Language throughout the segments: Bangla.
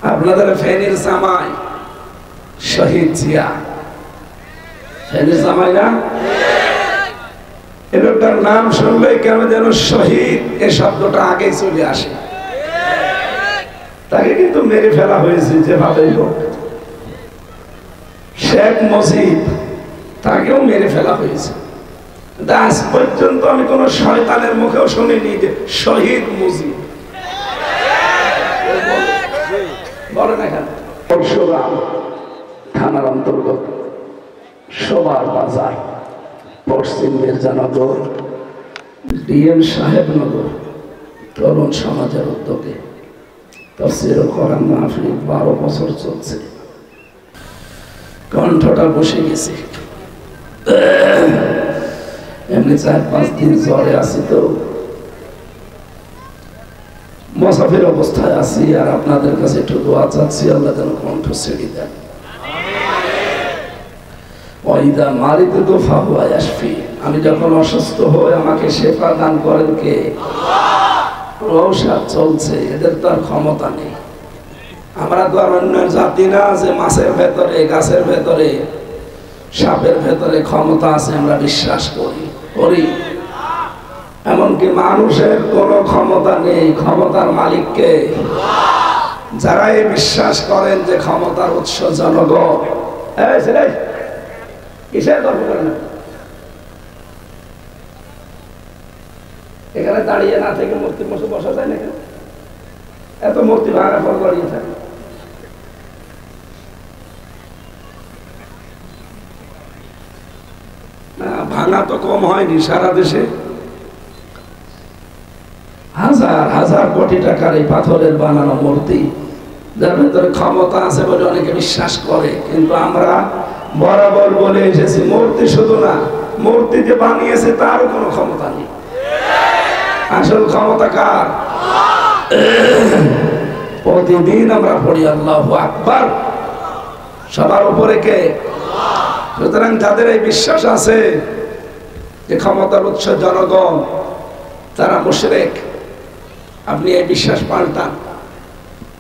আপনাদের ফেনীর জামাই শহীদ জিয়া, ফেনীর জামাই না? এটার নাম শুনলে কেন যেন শহীদ এ শব্দটা আগে চলে আসে। তাকে কিন্তু মেরে ফেলা হয়েছে যেভাবেই হোক। শেখ মুজিব, তাকেও মেরে ফেলা হয়েছে। আজ পর্যন্ত আমি কোন শয়তানের মুখেও শুনিনি যে শহীদ মুজিব বলে না। কেন পরশুরাম থানার অন্তর্গত সবার বাজার, পশ্চিম মির্জানগর, ডিএম সাহেবনগর তরুণ সমাজের উদ্যোগে তাফসীরুল কোরআন মাহফিল 12 বছর চলছে। কণ্ঠটা বসে গেছে, এমনি 4-5 দিন জ্বরে আছি, তো মুসাফির অবস্থায় আছি। আর আপনাদের কাছে একটু দোয়া চাচ্ছি, আল্লাহ যেন কণ্ঠ ছেড়ে দেন। ওয়াইদা মারিদু ফাহুয়া ইয়াশফি, আমি যখন অসুস্থ হই আমাকে শেফা দান করেন কে? ঔষধ চলছে, এদের তো আর ক্ষমতা নেই। আমরা তো আর অন্য জাতি না যে মাছের ভেতরে, গাছের ভেতরে, সাপের ভেতরে ক্ষমতা আছে আমরা বিশ্বাস করি। এমনকি মানুষের কোনো ক্ষমতা নেই, ক্ষমতার মালিককে। যারা এই বিশ্বাস করেন যে ক্ষমতার উৎস জনগণ, কিসের গল্প করে না? এখানে দাঁড়িয়ে না থেকে মূর্তির বসে বসা যায় না? কেন এত মূর্তি ভাঙা ফল দাঁড়িয়ে থাকে? না, ভাঙা তো কম হয়নি, সারা দেশে হাজার হাজার কোটি টাকার এই পাথরের বানানো মূর্তি, যার ভেতরে ক্ষমতা আছে বলে অনেকে বিশ্বাস করে। কিন্তু আমরা বরাবর বলে এসেছি, মূর্তি শুধু না, মূর্তি যে বানিয়েছে তারও কোনো ক্ষমতা নেই। আসল ক্ষমতা কার? প্রতিদিন আমরা পড়ি আল্লাহু আকবার, সবার উপরে কে? সুতরাং যাদের এই বিশ্বাস আছে যে ক্ষমতার উৎস জনগণ, তারা মুশরিক। আপনি এই বিশ্বাস পাল্টান।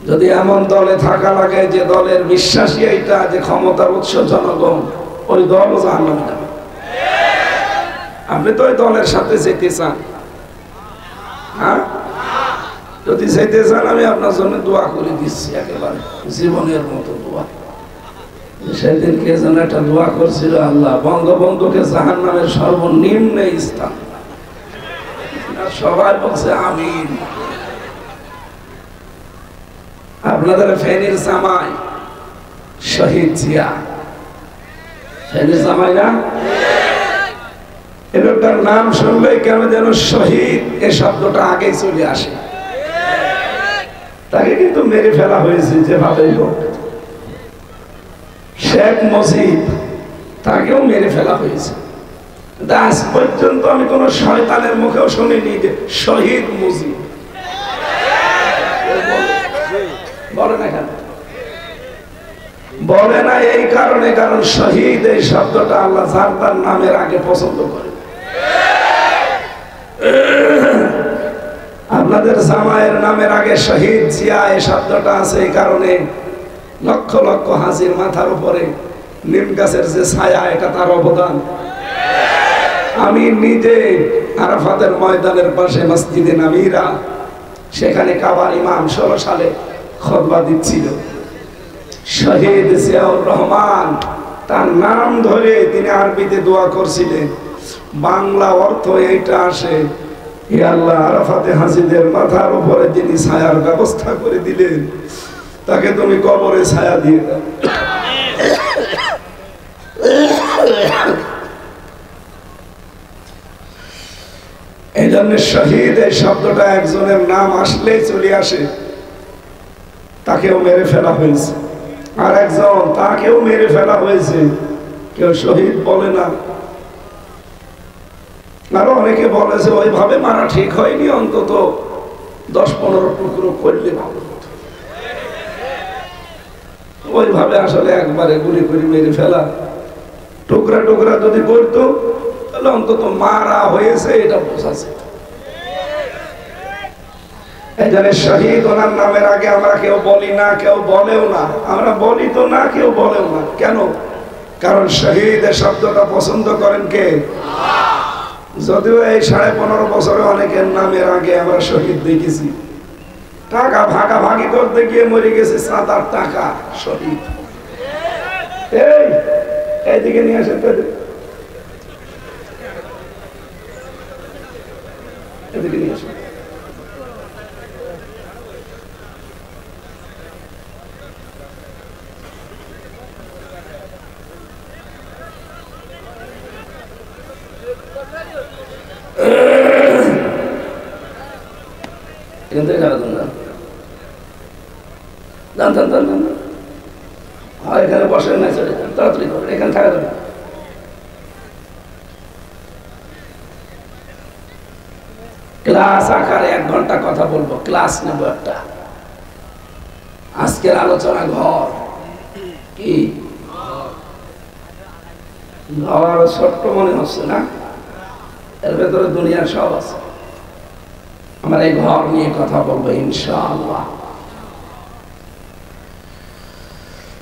যদি এমন দলে থাকা লাগে যে দলের বিশ্বাসী এইটা যে ক্ষমতার উৎস জনগণ, ওই দলও জাহান্নামে যাবে। আপনি তো ওই দলের সাথে যেতে চান? হ্যাঁ, যদি যেতে চান আমি আপনার জন্য দোয়া করে দিচ্ছি, একেবারে জীবনের মতো দোয়া। সেদিন কে যেন একটা দোয়া করছিল, আল্লাহ বঙ্গবন্ধুকে জাহান্নামের সর্বনিম্ন স্থান। সবাই বলছে আমিন। আপনাদের ফেনীর জামাই শহীদ জিয়া, ফেনীর জামাই না? এটার নাম শুনলে কেন যেন শহীদ এ শব্দটা আগে চলে আসে। তাকে কিন্তু মেরে ফেলা হয়েছে যেভাবেই হোক। শেখ মুজিব, তাকেও মেরে ফেলা হয়েছে। আজ পর্যন্ত আমি কোন শয়তানের মুখেও শুনিনি যে শহীদ মুজিব বলে না। কেন বলে না? এই কারণে, কারণ শহীদ এই শব্দটা আল্লাহ যার তার নামের আগে পছন্দ করে। আপনাদের জামাইয়ের নামের আগে শহীদ জিয়া এই শব্দটা আছে, এই কারণে লক্ষ লক্ষ হাজির মাথার উপরে নিম গাছের যে ছায়া, এটা তার অবদান। আমি নিজে আরাফাতের ময়দানের পাশে মসজিদে নামিরা, সেখানে কাবার ইমাম 16 সালে খুতবা দিচ্ছিল। শহীদ জিয়াউর রহমান, তার নাম ধরে তিনি আরবিতে দোয়া করছিলেন। বাংলা অর্থ এইটা আসে, হে আল্লাহ, আরাফাতে হাজিদের মাথার উপরে যিনি ছায়ার ব্যবস্থা করে দিলেন, তাকে তুমি কবরে ছায়া দিয়ে দাও। এই জন্য শহীদ এই শব্দটা একজনের নাম আসলেই চলে আসে। তাকেও মেরে ফেলা হয়েছে, আর একজন, তাকেও মেরে ফেলা হয়েছে। কেউ শহীদ বলে না। আরো অনেকে বলে যে ওইভাবে মারা ঠিক হয়নি, অন্তত 10-15 টুকরো করলে ভালো হতো। ওইভাবে আসলে একবারে গুলি করে মেরে ফেলা, টুকরা টুকরা যদি করতো তাহলে অন্তত মারা হয়েছে এটা বোঝা যেত। এই জন্য শহীদ ওনার নামের আগে আমরা কেউ বলি না, কেউ বলেও না। আমরা বলি তো না, কেউ বলেও না। কেন? কারণ শহীদ শব্দটা পছন্দ করেন কে? যদিও এই 15.5 বছরে অনেকের নামের আগে আমরা শহীদ দেখেছি। টাকা ভাগাভাগি করতে গিয়ে মরে গেছে 7-8 টাকা শহীদ। এইদিকে নিয়ে আসেন, এদিকে নিয়ে আসেন। এখান থেকে যারা তোমরা জানতাম এখানে বসে না, চলে যান, তাড়াতাড়ি করবেন, এখানে থাকা যাবে। ক্লাস আকারে 1 ঘন্টা কথা বলবো, ক্লাস নেব একটা। আজকের আলোচনা ঘর কি? ঘর ছোট্ট মনে হচ্ছে না? এর ভেতরে দুনিয়ার সব আছে। আমরা এই ঘর নিয়ে কথা বলবো ইনশাআল্লাহ।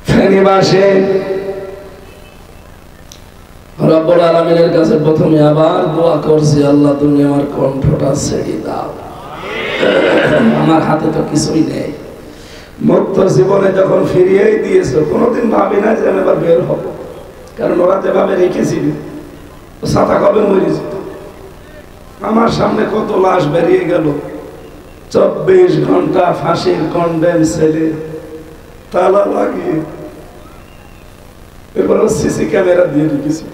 ফেনীবাসী রব্বুল আলামিনের কাছে প্রথমে আবার দোয়া করছি, আল্লাহ তুমি আমার কণ্ঠটা ছেড়ে দাও। আমার হাতে তো কিছুই নেই। মুক্ত জীবনে যখন ফিরিয়েই দিয়েছো, কোনোদিন ভাবি না যে আমি এবার বের হব। কারণ ওরা যেভাবে রেখেছিল, ছাতা কবে মরে যেত। আমার সামনে কত লাশ বেরিয়ে গেল। 24 ঘন্টা ফাঁসির কন্ডেম ছেলে, তালা লাগিয়ে, এরপর সিসি ক্যামেরা দিয়ে রেখেছি,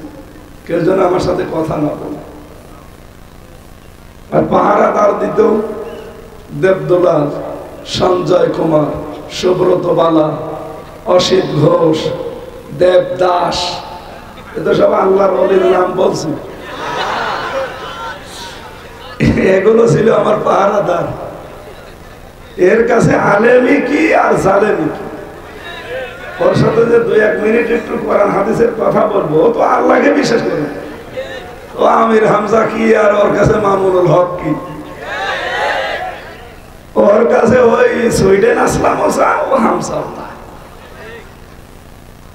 কেউ যেন আমার সাথে কথা না বলে। আর পাহারাদার দিত দেবদুলাল, সঞ্জয় কুমার, সুব্রত বালা, অসিত ঘোষ, দেবদাস। এতো সব আল্লাহর ওলির নাম বলছি। এগুলো ছিল আমার পাহারাদার। এর কাছে আলেমি কি আর জালেমি কি। ওর সাথে যে 2-1 মিনিট একটু কোরআন হাদিসের কথা বলবো, ও তো আল্লাহকে বিশ্বাস করে। ও আমির হামজা কি আর ওর কাছে মামুনুল হক কি। ওর কাছে ওই সুইডেন আসলাম ও হামসা।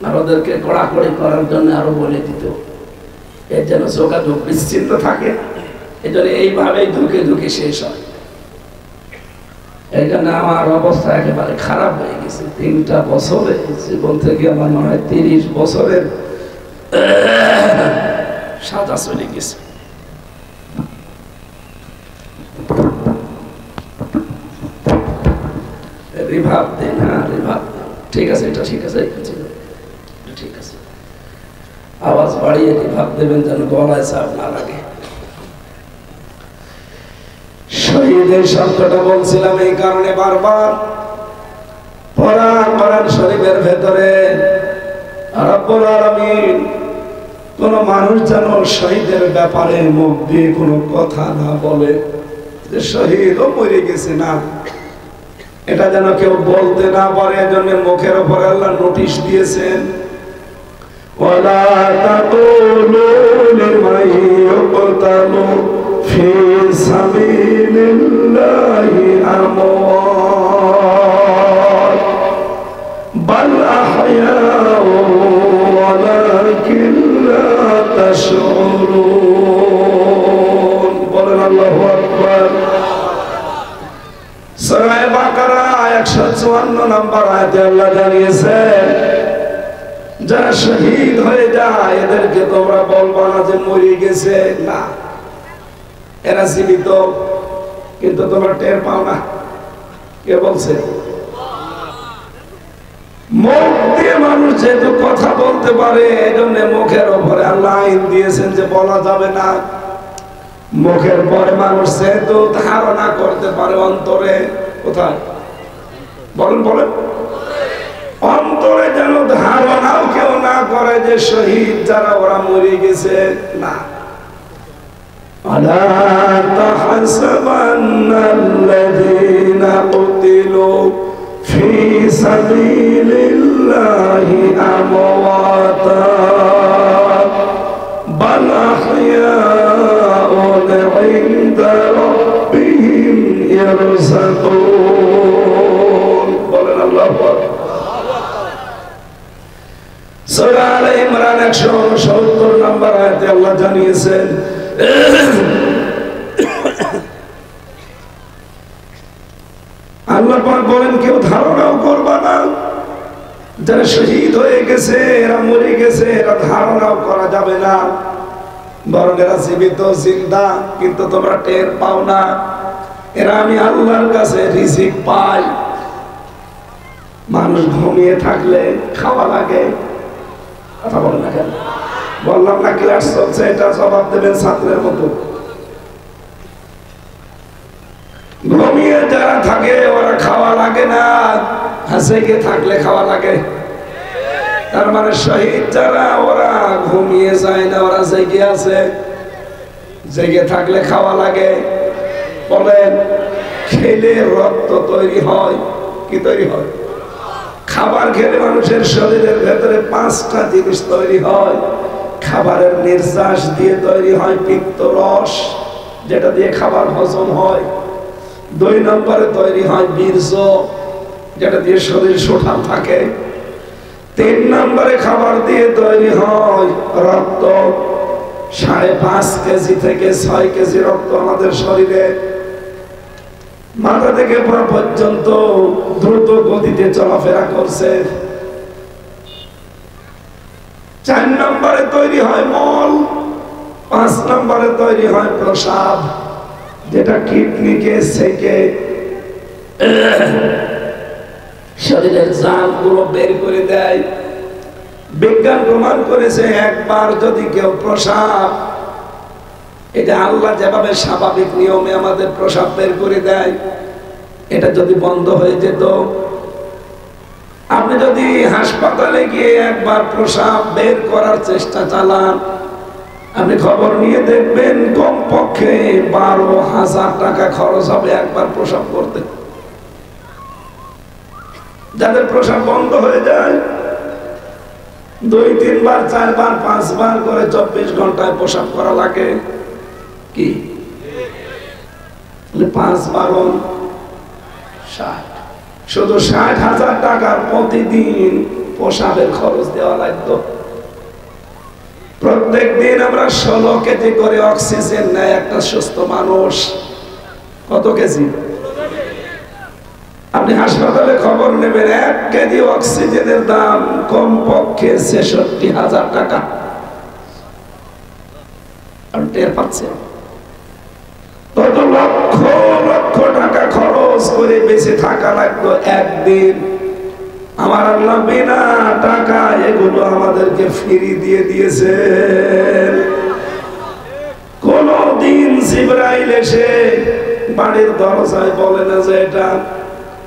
আর ওদেরকে কড়াকড়ি করার জন্য আরো বলে দিত, এর যেন যোগাযোগ বিচ্ছিন্ন থাকে। এই জন্য এইভাবেই ঢুকে ঢুকে শেষ হয়। এই জন্য আমার অবস্থা একেবারে খারাপ হয়ে গেছে। 3টা বছরে জীবন থেকে আমার মনে হয় 30 বছরের সাজা চলে গেছে। রিভাব দেন, হ্যাঁ রিভাব দেন। ঠিক আছে, এটা ঠিক আছে, ঠিক আছে। আওয়াজ বাড়িয়ে রিভাব দেবেন যেন গলায় চাপ না লাগে। শহীদের শব্দটা বলছিলাম এই কারণে, বারবার কোরআন শরীফের ভেতরে রব্বুল আলামিন কোন মানুষ যেন শহীদের ব্যাপারে মুখ দিয়ে কোনো কথা না বলে যে শহীদও মরে গেছে, না, এটা যেন কেউ বলতে না পারে। এজন্য মুখের উপরে আল্লাহ নোটিশ দিয়েছেন, ওয়ালা তাকুলু লিমান ইউকতালু ফি সাবিলিল্লাহি আমওয়াত বাল আহয়াউ ওয়ালাকিন লা তাশউরুন। বলেন আল্লাহু আকবার। সূরা বাকারা 154 নম্বর আয়াতে আল্লাহ জানিয়েছেন, যারা শহীদ হয়ে যায় এদেরকে তোমরা বলবা না যে মরে গেছে, না, এরা জীবিত, কিন্তু তোমরা টের পাও না। কে বলছে? মুখ দিয়ে মানুষ যেহেতু কথা বলতে পারে, এজন্য মুখের উপরে আল্লাহ আইন দিয়েছেন যে বলা যাবে না। মুখের পরে মানুষ যেহেতু ধারণা করতে পারে অন্তরে, কোথায় বলেন বলেন, অন্তরে যেন ধারণাও কেউ না করে যে শহীদ যারা ওরা মরে গেছে, না। আলা তাহসাবান্নাল্লাযীনা কুতিলু ফি সাবিলিল্লাহি আমওয়াতা বাল আহয়াউন ইনদা রাব্বিহিম يرزقون বলেন আল্লাহু আকবার সূরা আলে ইমরান 170 নম্বর আয়াতে আল্লাহ জানিয়েছেন আল্লাহ পাক বলেন কেউ ধারণাও করবা না যারা শহীদ হয়ে গেছে এরা মরে গেছে এরা ধারণাও করা যাবে না বরং এরা জীবিত জিন্দা কিন্তু তোমরা টের পাও না এরা আমি আল্লাহর কাছে রিজিক পাই মানুষ ঘুমিয়ে থাকলে খাওয়া লাগে কথা বলেন না কেন বললাম না ক্লাস চলছে এটা জবাব দেবেন ছাত্রের মতো ঘুমিয়ে যারা থাকে ওরা খাওয়া লাগে না জেগে থাকলে খাওয়া লাগে তার মানে শহীদ যারা ওরা ঘুমিয়ে যায় না ওরা জেগে আছে জেগে থাকলে খাওয়া লাগে বলেন খেলে রক্ত তৈরি হয় কি তৈরি হয় খাবার খেলে মানুষের শরীরের ভেতরে 5টা জিনিস তৈরি হয় খাবারের নির্যাস দিয়ে তৈরি হয় পিত্ত রস যেটা দিয়ে খাবার হজম হয় 2 নম্বরে তৈরি হয় বীর্য যেটা দিয়ে শরীর সুঠাম থাকে 3 নম্বরে খাবার দিয়ে তৈরি হয় রক্ত 5.5 কেজি থেকে 6 কেজি রক্ত আমাদের শরীরে মাথা থেকে পা পর্যন্ত দ্রুত গতিতে চলাফেরা করছে 4 নম্বরে তৈরি হয় মল 5 নম্বরে তৈরি হয় প্রসাব যেটা কিডনিকে সেকে শরীরের জামগুলো বের করে দেয় বিজ্ঞান প্রমাণ করেছে একবার যদি কেউ প্রসাব এটা আল্লাহ যেভাবে স্বাভাবিক নিয়মে আমাদের প্রসাব বের করে দেয় এটা যদি বন্ধ হয়ে যেত আপনি যদি হাসপাতালে গিয়ে একবার প্রসাব বের করার চেষ্টা চালান আপনি খবর নিয়ে দেখবেন কমপক্ষে 12,000 টাকা খরচ হবে একবার প্রসাব করতে যাদের প্রসাব বন্ধ হয়ে যায় 2-3 বার 4 বার 5 বার করে 24 ঘন্টায় প্রসাব করা লাগে কি 5-12 60 শুধু 60,000 টাকা প্রতিদিন প্রসাবের খরচ দেওয়া লাগতো প্রত্যেক দিন আমরা 16 কেজি করে অক্সিজেন নেয় একটা সুস্থ মানুষ কত কেজি আপনি হাসপাতালে খবর নেবেন 1 কেজি অক্সিজেনের দাম কমপক্ষে 66,000 টাকা আর টের পাচ্ছেন কত লক্ষ লক্ষ টাকা খরচ করে বেঁচে থাকা লাগতো একদিন আমার আল্লাহ বিনা টাকা এগুলো আমাদেরকে ফ্রি দিয়ে দিয়েছেন কোনদিন জিবরাইল এসে বাড়ির দরজায় বলে না যে এটা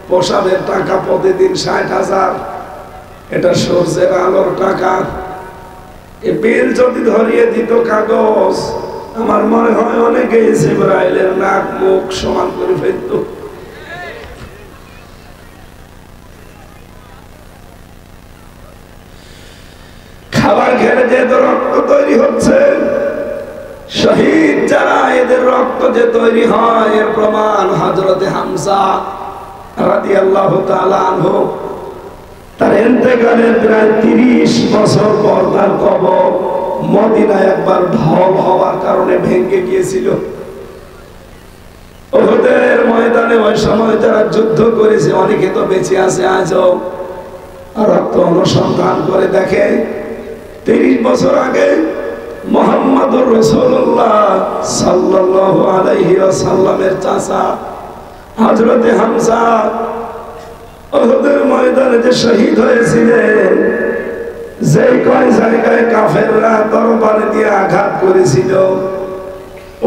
প্রসাবের টাকা প্রতিদিন 60,000 এটা সূর্যের আলোর টাকা এই বিল যদি ধরিয়ে দিত কাগজ আমার মনে হয় অনেকেই জিবরাইলের নাক মুখ সমান করে ফেলত খাবার খেলে যে রক্ত তৈরি হচ্ছে শহীদ যারা এদের রক্ত যে তৈরি হয় এর প্রমাণ হযরতে হামজা রাদিয়াল্লাহু তাআলা আনহু তার ইন্তেকালের প্রায় 30 বছর পর তার কবর মদিনায় একবার ঢল হওয়ার কারণে ভেঙে গিয়েছিল উহুদের ময়দানে ওই সময় যারা যুদ্ধ করেছে অনেকে তো বেঁচে আছে আজও রক্ত অনুসন্ধান করে দেখে 30 বছর আগে মুহাম্মদুর রাসূলুল্লাহ সাল্লাল্লাহু আলাইহি ওয়াসাল্লামের চাচা হযরতে হামজা উহুদের ময়দানে যে শহীদ হয়েছিলেন যে কয় জায়গায় কাফেররা তরবারি দিয়ে আঘাত করেছিল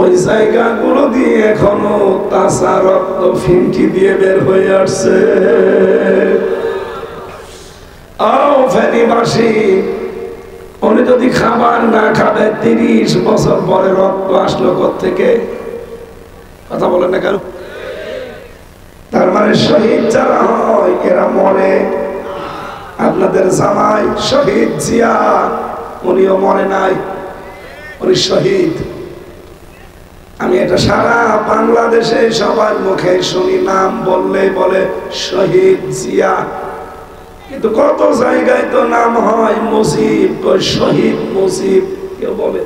ওই জায়গাগুলো দিয়ে এখনো তাজা রক্ত ফিনকি দিয়ে বের হয়ে আসছে ফেনীবাসী উনি যদি খাবার না খাবে 30 বছর পরে রক্ত আসলো কোত্থেকে কথা বলেন না কেন তার মানে শহীদ যারা হয় এরা মরে আপনাদের জামাই শহীদ জিয়া উনিও মরে নাই উনি শহীদ আমি এটা সারা বাংলাদেশে সবার মুখে শুনি, নাম বললে বলে শহীদ জিয়া, কিন্তু কত জায়গায় তো নাম হয় মুজিব, শহীদ মুজিব কেউ বলে।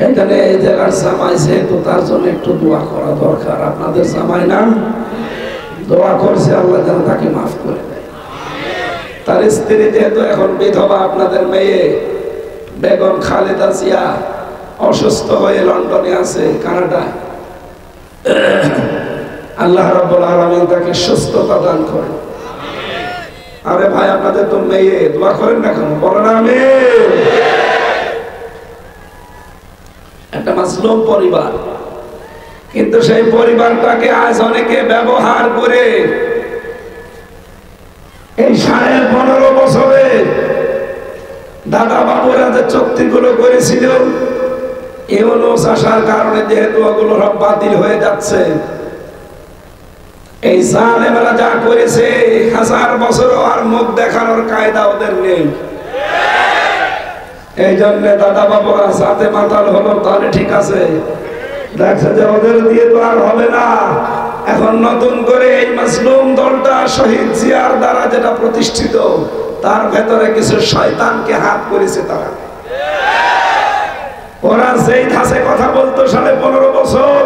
এখানে এই জায়গার জামাই যেহেতু, তার জন্য একটু দোয়া করা দরকার। আপনাদের জামাই না, দোয়া করছে আল্লাহ যেন তাকে মাফ করে দেয়। তার স্ত্রী যেহেতু এখন বিধবা, আপনাদের মেয়ে বেগম খালেদা জিয়া অসুস্থ হয়ে লন্ডনে আছে, কানাডায়। আল্লাহ রাব্বুল আলামিন তাকে সুস্থতা দান করেন। আরে ভাই, আপনাদের তো মেয়ে, দোয়া করেন না কেন? বলেন আমিন। একটা মাসলুম পরিবার, কিন্তু সেই পরিবারটাকে আজ অনেকে ব্যবহার করে এই 15.5 বছরে দাদা বাবুরা যে চুক্তিগুলো করেছিল, ইউনূস আসার কারণে যেহেতু ওগুলো সব বাতিল হয়ে যাচ্ছে, এই জালেমরা যা করেছে 1000 বছরও আর মুখ দেখানোর কায়দা ওদের নেই। এই জন্য দাদা বাবুরা সাথে মাতাল হলো, তাহলে ঠিক আছে, দেখছে যে ওদের দিয়ে তো আর হবে না। এখন নতুন করে এই মাসলুম দলটা শহীদ জিয়ার দ্বারা যেটা প্রতিষ্ঠিত, তার ভেতরে কিছু শয়তানকে হাত করেছে তারা। ওরা যেই ধাঁচে কথা বলতো 15.5 বছর,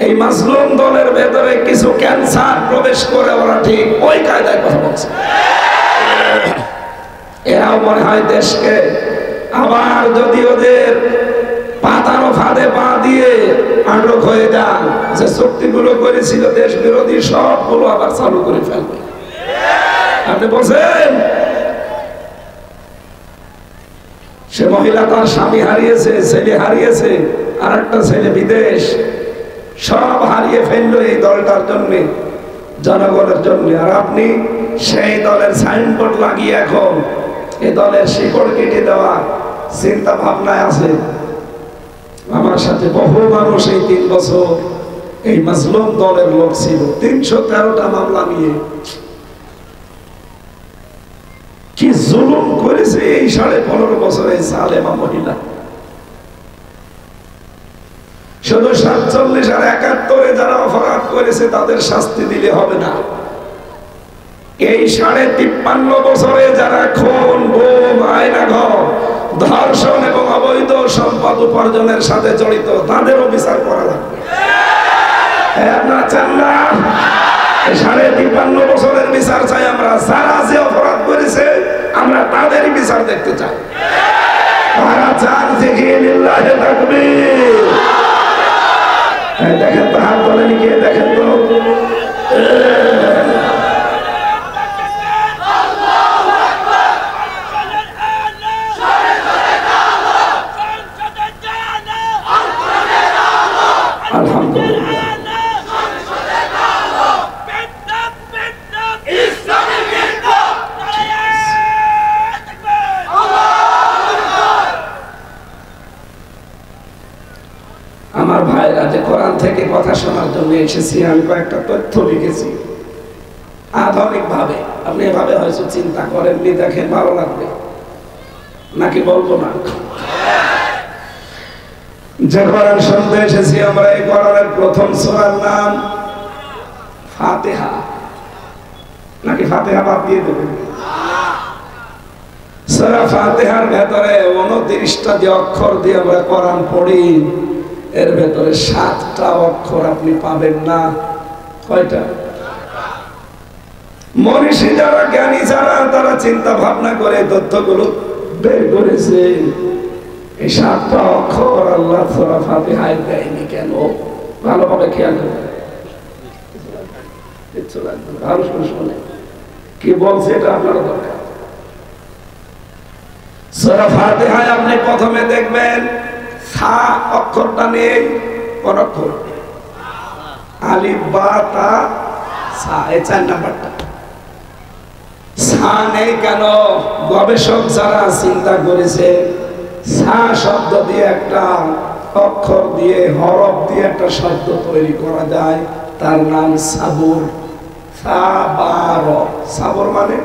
এই মাসলুম দলের ভেতরে কিছু ক্যান্সার প্রবেশ করে ওরা ঠিক ওই কায়দায় কথা বলছে। এরাও মনে হয় দেশকে আবার যদি ওদের পাতানো ফাঁদে পা দিয়ে আটক হয়ে যান, যে চুক্তিগুলো করেছিল দেশ বিরোধী, সবগুলো আবার চালু করে ফেলবে। আপনি বলছেন সে মহিলা তার স্বামী হারিয়েছে, ছেলে হারিয়েছে, আর একটা ছেলে বিদেশ, সব হারিয়ে ফেললো এই দলটার জন্য, জনগণের জন্য। আর আপনি সেই দলের সাইনবোর্ড লাগিয়ে এখন এই দলের শিকড় কেটে দেওয়া চিন্তা ভাবনায় আছে। আমার সাথে বহু মানুষ এই 3 বছর এই মাসলুম দলের লোক ছিল, 313টা মামলা নিয়ে কি জুলুম করেছে এই 15.5 বছরে জালেমা মহিলা। শুধু 47 আর 71 যারা অপরাধ করেছে তাদের শাস্তি দিলে হবে না, এই 53.5 বছরে যারা খুন, গুম, আয়নাঘর, ধর্ষণ এবং অবৈধ সম্পদ উপার্জনের সাথে জড়িত, তাদেরও বিচার করা লাগবে। আপনারা চান না? 53.5 বছরের বিচার চাই আমরা। যারা যে অপরাধ করেছে আমরা তাদেরই বিচার দেখতে চাই। তারা চান যে লিল্লাহি তাকবীর। দেখেন তো, হাত তোলেনি কে? দেখেন তো, আমার ভাইরা যে কোরআন থেকে কথা শোনার জন্য এসেছি, আমি কয়েকটা তথ্য লিখেছি আধুনিক ভাবে। আপনি এভাবে হয়তো চিন্তা করেননি, দেখেন ভালো লাগবে নাকি বলবো না। যে কোরআন শুনতে এসেছি আমরা, এই কোরআনের প্রথম সূরার নাম ফাতিহা, নাকি ফাতিহা বাদ দিয়ে দেবেন? সূরা ফাতিহার ভেতরে 29টা যে অক্ষর দিয়ে আমরা কোরআন পড়ি, এর ভেতরে 7টা অক্ষর আপনি পাবেন না। কয়টা? মনীষী যারা, জ্ঞানী যারা, তারা চিন্তা ভাবনা করে তথ্যগুলো বের করেছে। এই 7টা অক্ষর আল্লাহ সূরা ফাতিহায় দেয়নি কেন? ভালোভাবে খেয়াল করবেন, ভালো করে শুনে কি বলছে, এটা আপনারা দরকার। সূরা ফাতিহায় আপনি প্রথমে দেখবেন সা অক্ষরটা নেই। কোন অক্ষর? আলিফ, বা, তা, সা, এই 4 নাম্বারটা। সা নেই কেন? গবেষক যারা চিন্তা করেছে, সা শব্দ দিয়ে একটা অক্ষর দিয়ে, হরফ দিয়ে একটা শব্দ তৈরি করা যায়, তার নাম সাবুর। সাবার, সাবর মানে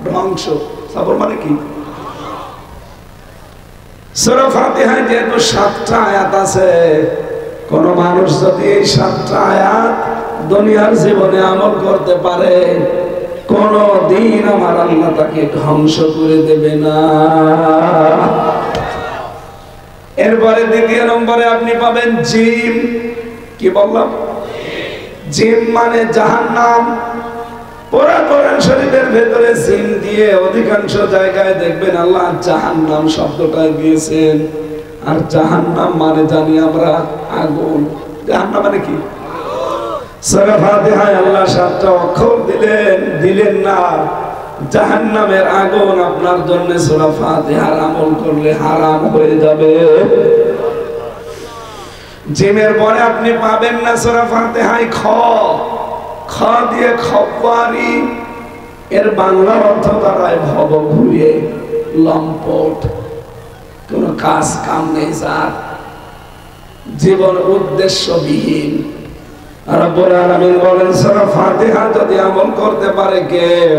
ধ্বংস। সবর মানে কি? সূরা ফাতিহায় যেহেতু 7টা আয়াত আছে, কোন মানুষ যদি এই 7টা আয়াত দুনিয়ার জীবনে আমল করতে পারে, কোন দিন আমার আল্লাহ তাকে ধ্বংস করে দেবে না। এরপরে দ্বিতীয় নম্বরে আপনি পাবেন জিম। কি বললাম? জিম মানে জাহান্নাম। পুরা কোরআন শরীফের ভেতরে জিম দিয়ে অধিকাংশ জায়গায় দেখবেন আল্লাহ জাহান্নাম শব্দটা দিয়েছেন। আর জাহান্নাম মানে জানি আমরা আগুন। জাহান্নাম মানে কি? সূরা ফাতিহায় আল্লাহ 7টা অক্ষর দিলেন না। জাহান্নামের আগুন আপনার জন্য সূরা ফাতিহার আমল করলে হারাম হয়ে যাবে। জিমের পরে আপনি পাবেন না সূরা ফাতিহায় খ। খ দিয়ে খপ্পারি, এর বাংলা অর্থ দাঁড়ায় ভব ঘুরিয়ে, লম্পট, কোন কাজ কাম নেই যার, জীবন উদ্দেশ্যবিহীন। রব্বুল আলামিন বলেন সূরা ফাতিহা যদি আমল করতে পারে কেউ,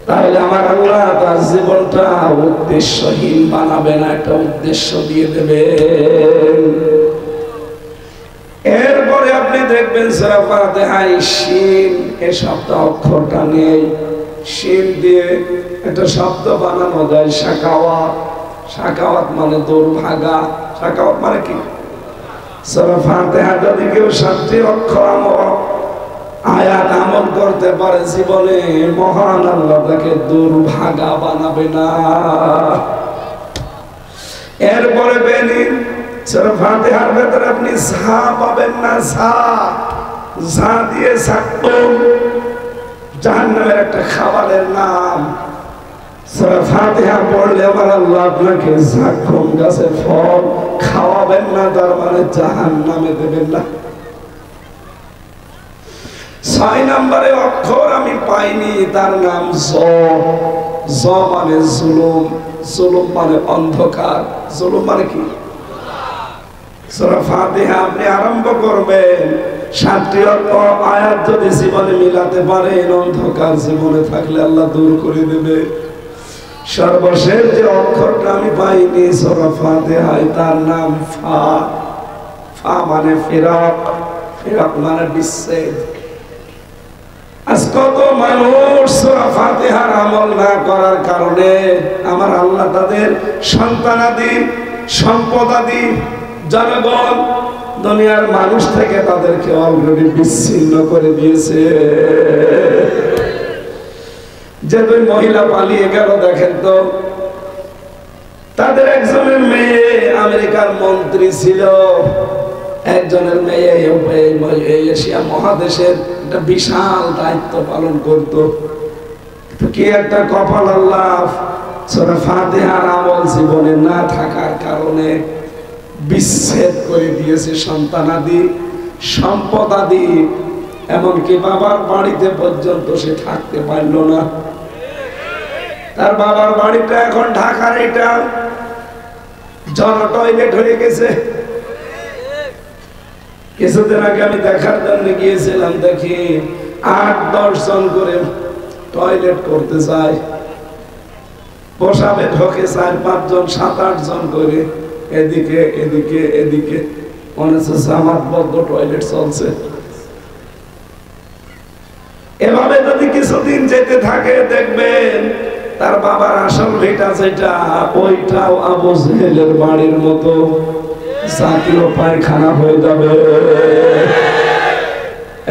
তাহলে আমার আল্লাহ তার জীবনটা উদ্দেশ্যহীন বানাবে না, একটা উদ্দেশ্য দিয়ে দেবে। এরপরে আপনি দেখবেন সূরা ফাতিহায় শিন, এই শব্দ অক্ষরটা নেই। শিন দিয়ে একটা শব্দ বানানো যায় শাকাওয়াত। শাকাওয়াত মানে দুর্ভাগা। শাকাওয়াত মানে কি? সূরা ফাতিহা যদি কেউ 7টি অক্ষর আয়াত আমল করতে পারে জীবনে, মহান আল্লাহ তাকে দুর্ভাগা বানাবে না। এরপরে বেনি সূরা ফাতিহার ভেতরে আপনি ঝা পাবেন না। ঝা দিয়ে সাক্কুম, জাহান্নামের একটা খাবারের নাম। সূরা ফাতিহা পড়লে আমার আল্লাহ আপনাকে জাক্কুম গাছের ফল খাওয়াবেন না, তার মানে জাহান্নামে দেবেন না। 6 নম্বরে অক্ষর আমি পাইনি, তার নাম জ। জ মানে জুলুম। জুলুম মানে অন্ধকার। জুলুম মানে কি? সূরা ফাতিহা আপনি আরম্ভ করবেন, 7টি আয়াত যদি জীবনে মিলাতে পারেন, অন্ধকার জীবনে থাকলে আল্লাহ দূর করে দেবে। সর্বশেষ যে অক্ষরটা আমি পাইনি সূরা ফাতিহায়, তার নাম ফা। ফা মানে ফিরাক। ফিরাক মানে বিচ্ছেদ। আজ কত মানুষ সূরা ফাতিহার আমল না করার কারণে আমার আল্লাহ তাদের সন্তানাদি, সম্পদাদি, জনগণ, দুনিয়ার মানুষ থেকে তাদেরকে অলরেডি বিচ্ছিন্ন করে দিয়েছে। যে 2 মহিলা পালিয়ে গেল, দেখেন তো, তাদের একজনের মেয়ে আমেরিকার মন্ত্রী ছিল, একজনের মেয়ে এশিয়া মহাদেশের একটা বিশাল দায়িত্ব পালন করত। কি একটা কপাল আল্লাহ! সূরা ফাতিহার আমল জীবনে না থাকার কারণে বিচ্ছেদ করে দিয়েছে সন্তানাদি, সম্পদাদি, এমনকি বাবার বাড়িতে পর্যন্ত সে থাকতে পারল না। তার বাবার বাড়িটা এখন ঢাকার এটা জন টয়লেট হয়ে গেছে। কিছুদিন আগে আমি দেখার জন্য গিয়েছিলাম, দেখি 8-10 জন করে টয়লেট করতে যায়, বসাবে ঢোকে 4-5 জন, 7-8 জন করে, এদিকে এদিকে এদিকে, মনে হচ্ছে জামাতবদ্ধ টয়লেট চলছে। এভাবে যদি কিছুদিন যেতে থাকে, দেখবেন তার বাবার আসল ভিটা যেটা, ওইটাও আবু জেহেলের বাড়ির মতো জাতীয় পায়খানা হয়ে যাবে।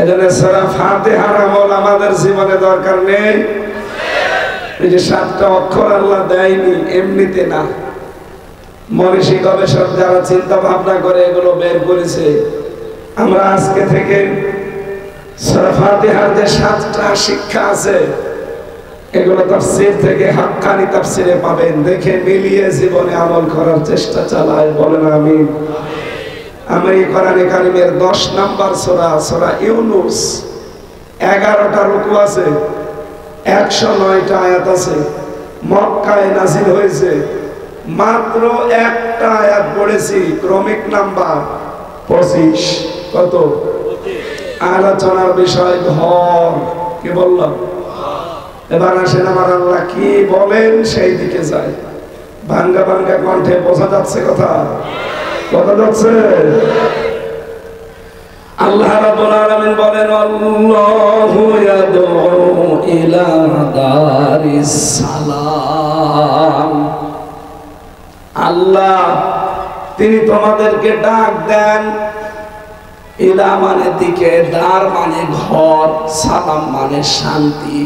এজন্য সূরা ফাতিহার আমল আমাদের জীবনে দরকার নেই। এই যে 7টা অক্ষর আল্লাহ দেয়নি এমনিতে না, মনীষী গবেষক যারা চিন্তা ভাবনা করে এগুলো বের করেছে। আমরা আজকে থেকে সূরা ফাতিহার যে 7টা শিক্ষা আছে, এগুলো তাফসীর থেকে হাক্কানি তাফসীরে পাবেন, দেখে মিলিয়ে জীবনে আমল করার চেষ্টা চালায়। বলেন আমিন। আমি কোরআনে কারীমের 10 নম্বর সূরা, সূরা ইউনূস, 11টা রুকু আছে, 109টা আয়াত আছে, মক্কায় নাযিল হয়েছে। মাত্র একটা আয়াত পড়েছি, ক্রমিক নাম্বার 25। কত? আলোচনার বিষয় ঘর। কি বললাম? এবার আসেন আমার আল্লাহ কি বলেন সেই দিকে যায়। ভাঙ্গা ভাঙ্গা কণ্ঠে বোঝা যাচ্ছে কথা, কথা যাচ্ছে। আল্লাহ রাব্বুল আলামিন বলেন আল্লাহু ইয়াদউ ইলা দারিস সালাম। আল্লাহ তিনি তোমাদেরকে ডাক দেন, ইলা মানে দিকে, দার মানে ঘর, সালাম মানে শান্তি।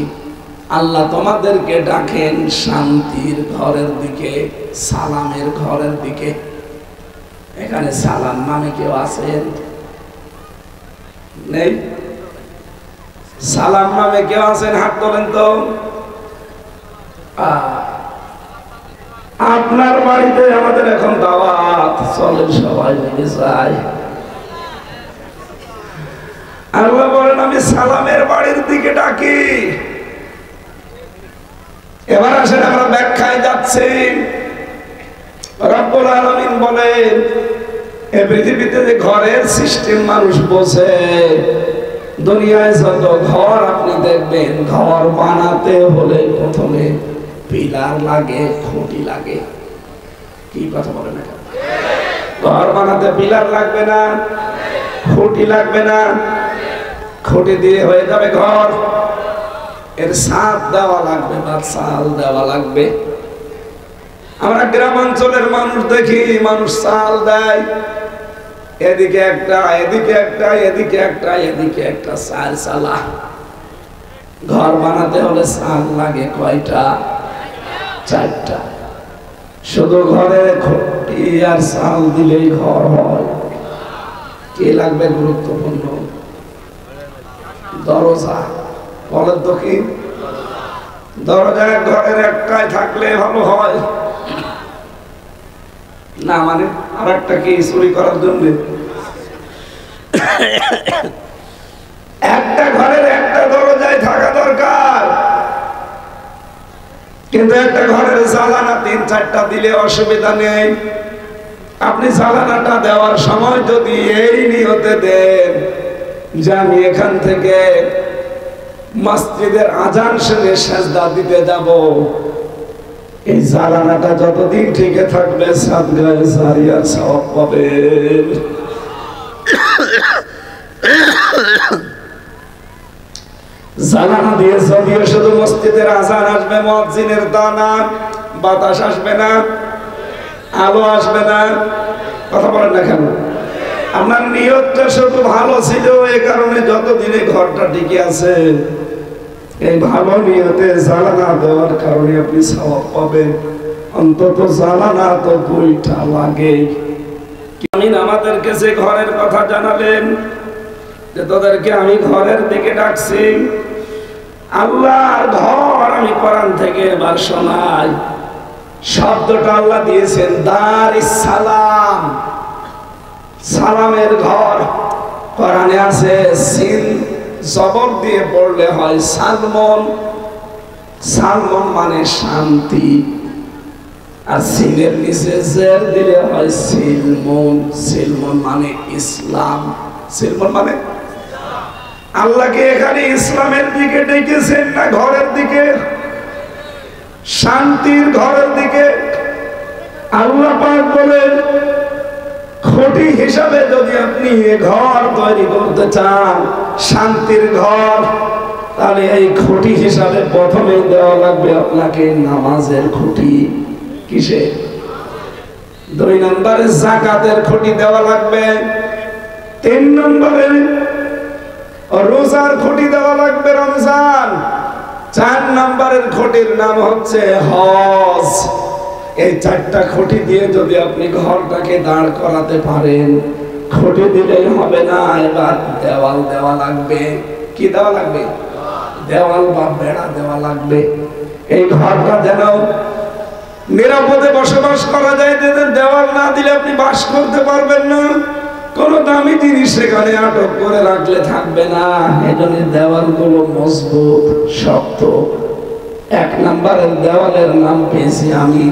আল্লাহ তোমাদেরকে ডাকেন শান্তির ঘরের দিকে, সালামের ঘরের দিকে। এখানে সালাম নামে কেউ আছেন? নেই। সালাম নামে কেউ আছেন? হাত তোলেন তো। আপনার বাড়িতে আমাদের এখন দাওয়াত, চলেন সবাই মিলে যাই। আল্লাহ বলেন আমি সালামের বাড়ির দিকে ডাকি। এবার আসেন আমরা ব্যাখ্যায় যাচ্ছি। রব্বুল আলামিন বলেন এই পৃথিবীতে যে ঘরের সিস্টেম মানুষ বোঝে, দুনিয়ায় যত ঘর আপনি দেখবেন, ঘর বানাতে হলে প্রথমে পিলার লাগে, খুঁটি লাগে। কি কথা বলেন না? ঘর বানাতে পিলার লাগবে না, খুঁটি লাগবে না? খুঁটি দিয়ে হয়ে যাবে ঘর। এর ছাদ দেওয়া লাগবে বা চাল দেওয়া লাগবে। আমরা গ্রামাঞ্চলের মানুষ দেখি, মানুষ চাল দেয়, এদিকে একটা, এদিকে একটা, এদিকে একটা, এদিকে একটা, চার চালা। ঘর বানাতে হলে চাল লাগে কয়টা? চারটা। শুধু ঘরে খুঁটি আর চাল দিলেই ঘর হয়? কি লাগবে? গুরুত্বপূর্ণ দরজা। বলেন তো কি? দরজা ঘরের একটাই থাকলে ভালো হয় না? মানে আর একটা কি চুরি করার জন্য? একটা ঘরের একটা দরজায় থাকা দরকার, কিন্তু একটা ঘরের জ্বালানা তিন চারটা দিলে অসুবিধা নেই। আপনি জ্বালানাটা দেওয়ার সময় যদি এই নিয়তে দেন যে আমি এখান থেকে মসজিদের আজান শুনে সেজদা দিতে যাব, এই জ্বালানাটা যতদিন ঠিকে থাকবে সাদগায়ে জারিয়ার সওয়াব পাবেন। জ্বালানা দিয়ে যদিও শুধু মসজিদের আজান আসবে, মুয়াজ্জিনের দানা, বাতাস আসবে না, আলো আসবে না। কথা বলেন না কেন? আপনার নিয়তটা শুধু ভালো ছিল, এই কারণে যতদিনে ঘরটা টিকে আছে, এই ভালো নিয়তে জ্বালানা দেওয়ার কারণে আপনি সওয়াব পাবেন। অন্তত জ্বালানা তো দুইটা লাগে। আমি আমাদেরকে যে ঘরের কথা জানালেন, যে তোদেরকে আমি ঘরের দিকে ডাকছি, আল্লাহর ঘর আমি কোরআন থেকে এবার শোনাই। শব্দটা আল্লাহ দিয়েছেন দারিস সালাম, সালামের ঘর। কোরআনে আছে সিন জবর দিয়ে পড়লে হয় সালমন। সালমন মানে শান্তি, আর সিনের নিচে জের দিলে হয় সিলমন। সিলমন মানে ইসলাম। সিলমন মানে আল্লাহকে এখানে ইসলামের দিকে ডেকেছেন না ঘরের দিকে, শান্তির ঘরের দিকে। আল্লাহ পাক বলেন খুঁটি হিসাবে যদি আপনি ঘর তৈরি করতে চান, শান্তির ঘর, তাহলে এই খুঁটি হিসাবে প্রথমে দেওয়া লাগবে আপনাকে নামাজের খুঁটি। কিসে? 2 নম্বরে যাকাতের খুঁটি দেওয়া লাগবে। 3 নম্বরে রোজার খুঁটি দেওয়া লাগবে, রমজান। 4 নম্বরের খুঁটির নাম হচ্ছে হজ। এই 4টা খুঁটি দিয়ে যদি আপনি ঘরটাকে দাঁড় করাতে পারেন, খুঁটি দিলেই হবে না, এবার দেওয়াল দেওয়া লাগবে। কি দেওয়া লাগবে? দেওয়াল বা বেড়া দেওয়া লাগবে। এই ঘরটা যেন নিরাপদে বসবাস করা যায়। দেওয়াল না দিলে আপনি বাস করতে পারবেন না। কোন দামি জিনিস সেখানে আটক করে রাখলে থাকবে না। এজন্য দেওয়ালগুলো মজবুত, শক্ত। 1 নম্বরের দেওয়ালের নাম পেয়েছি আমি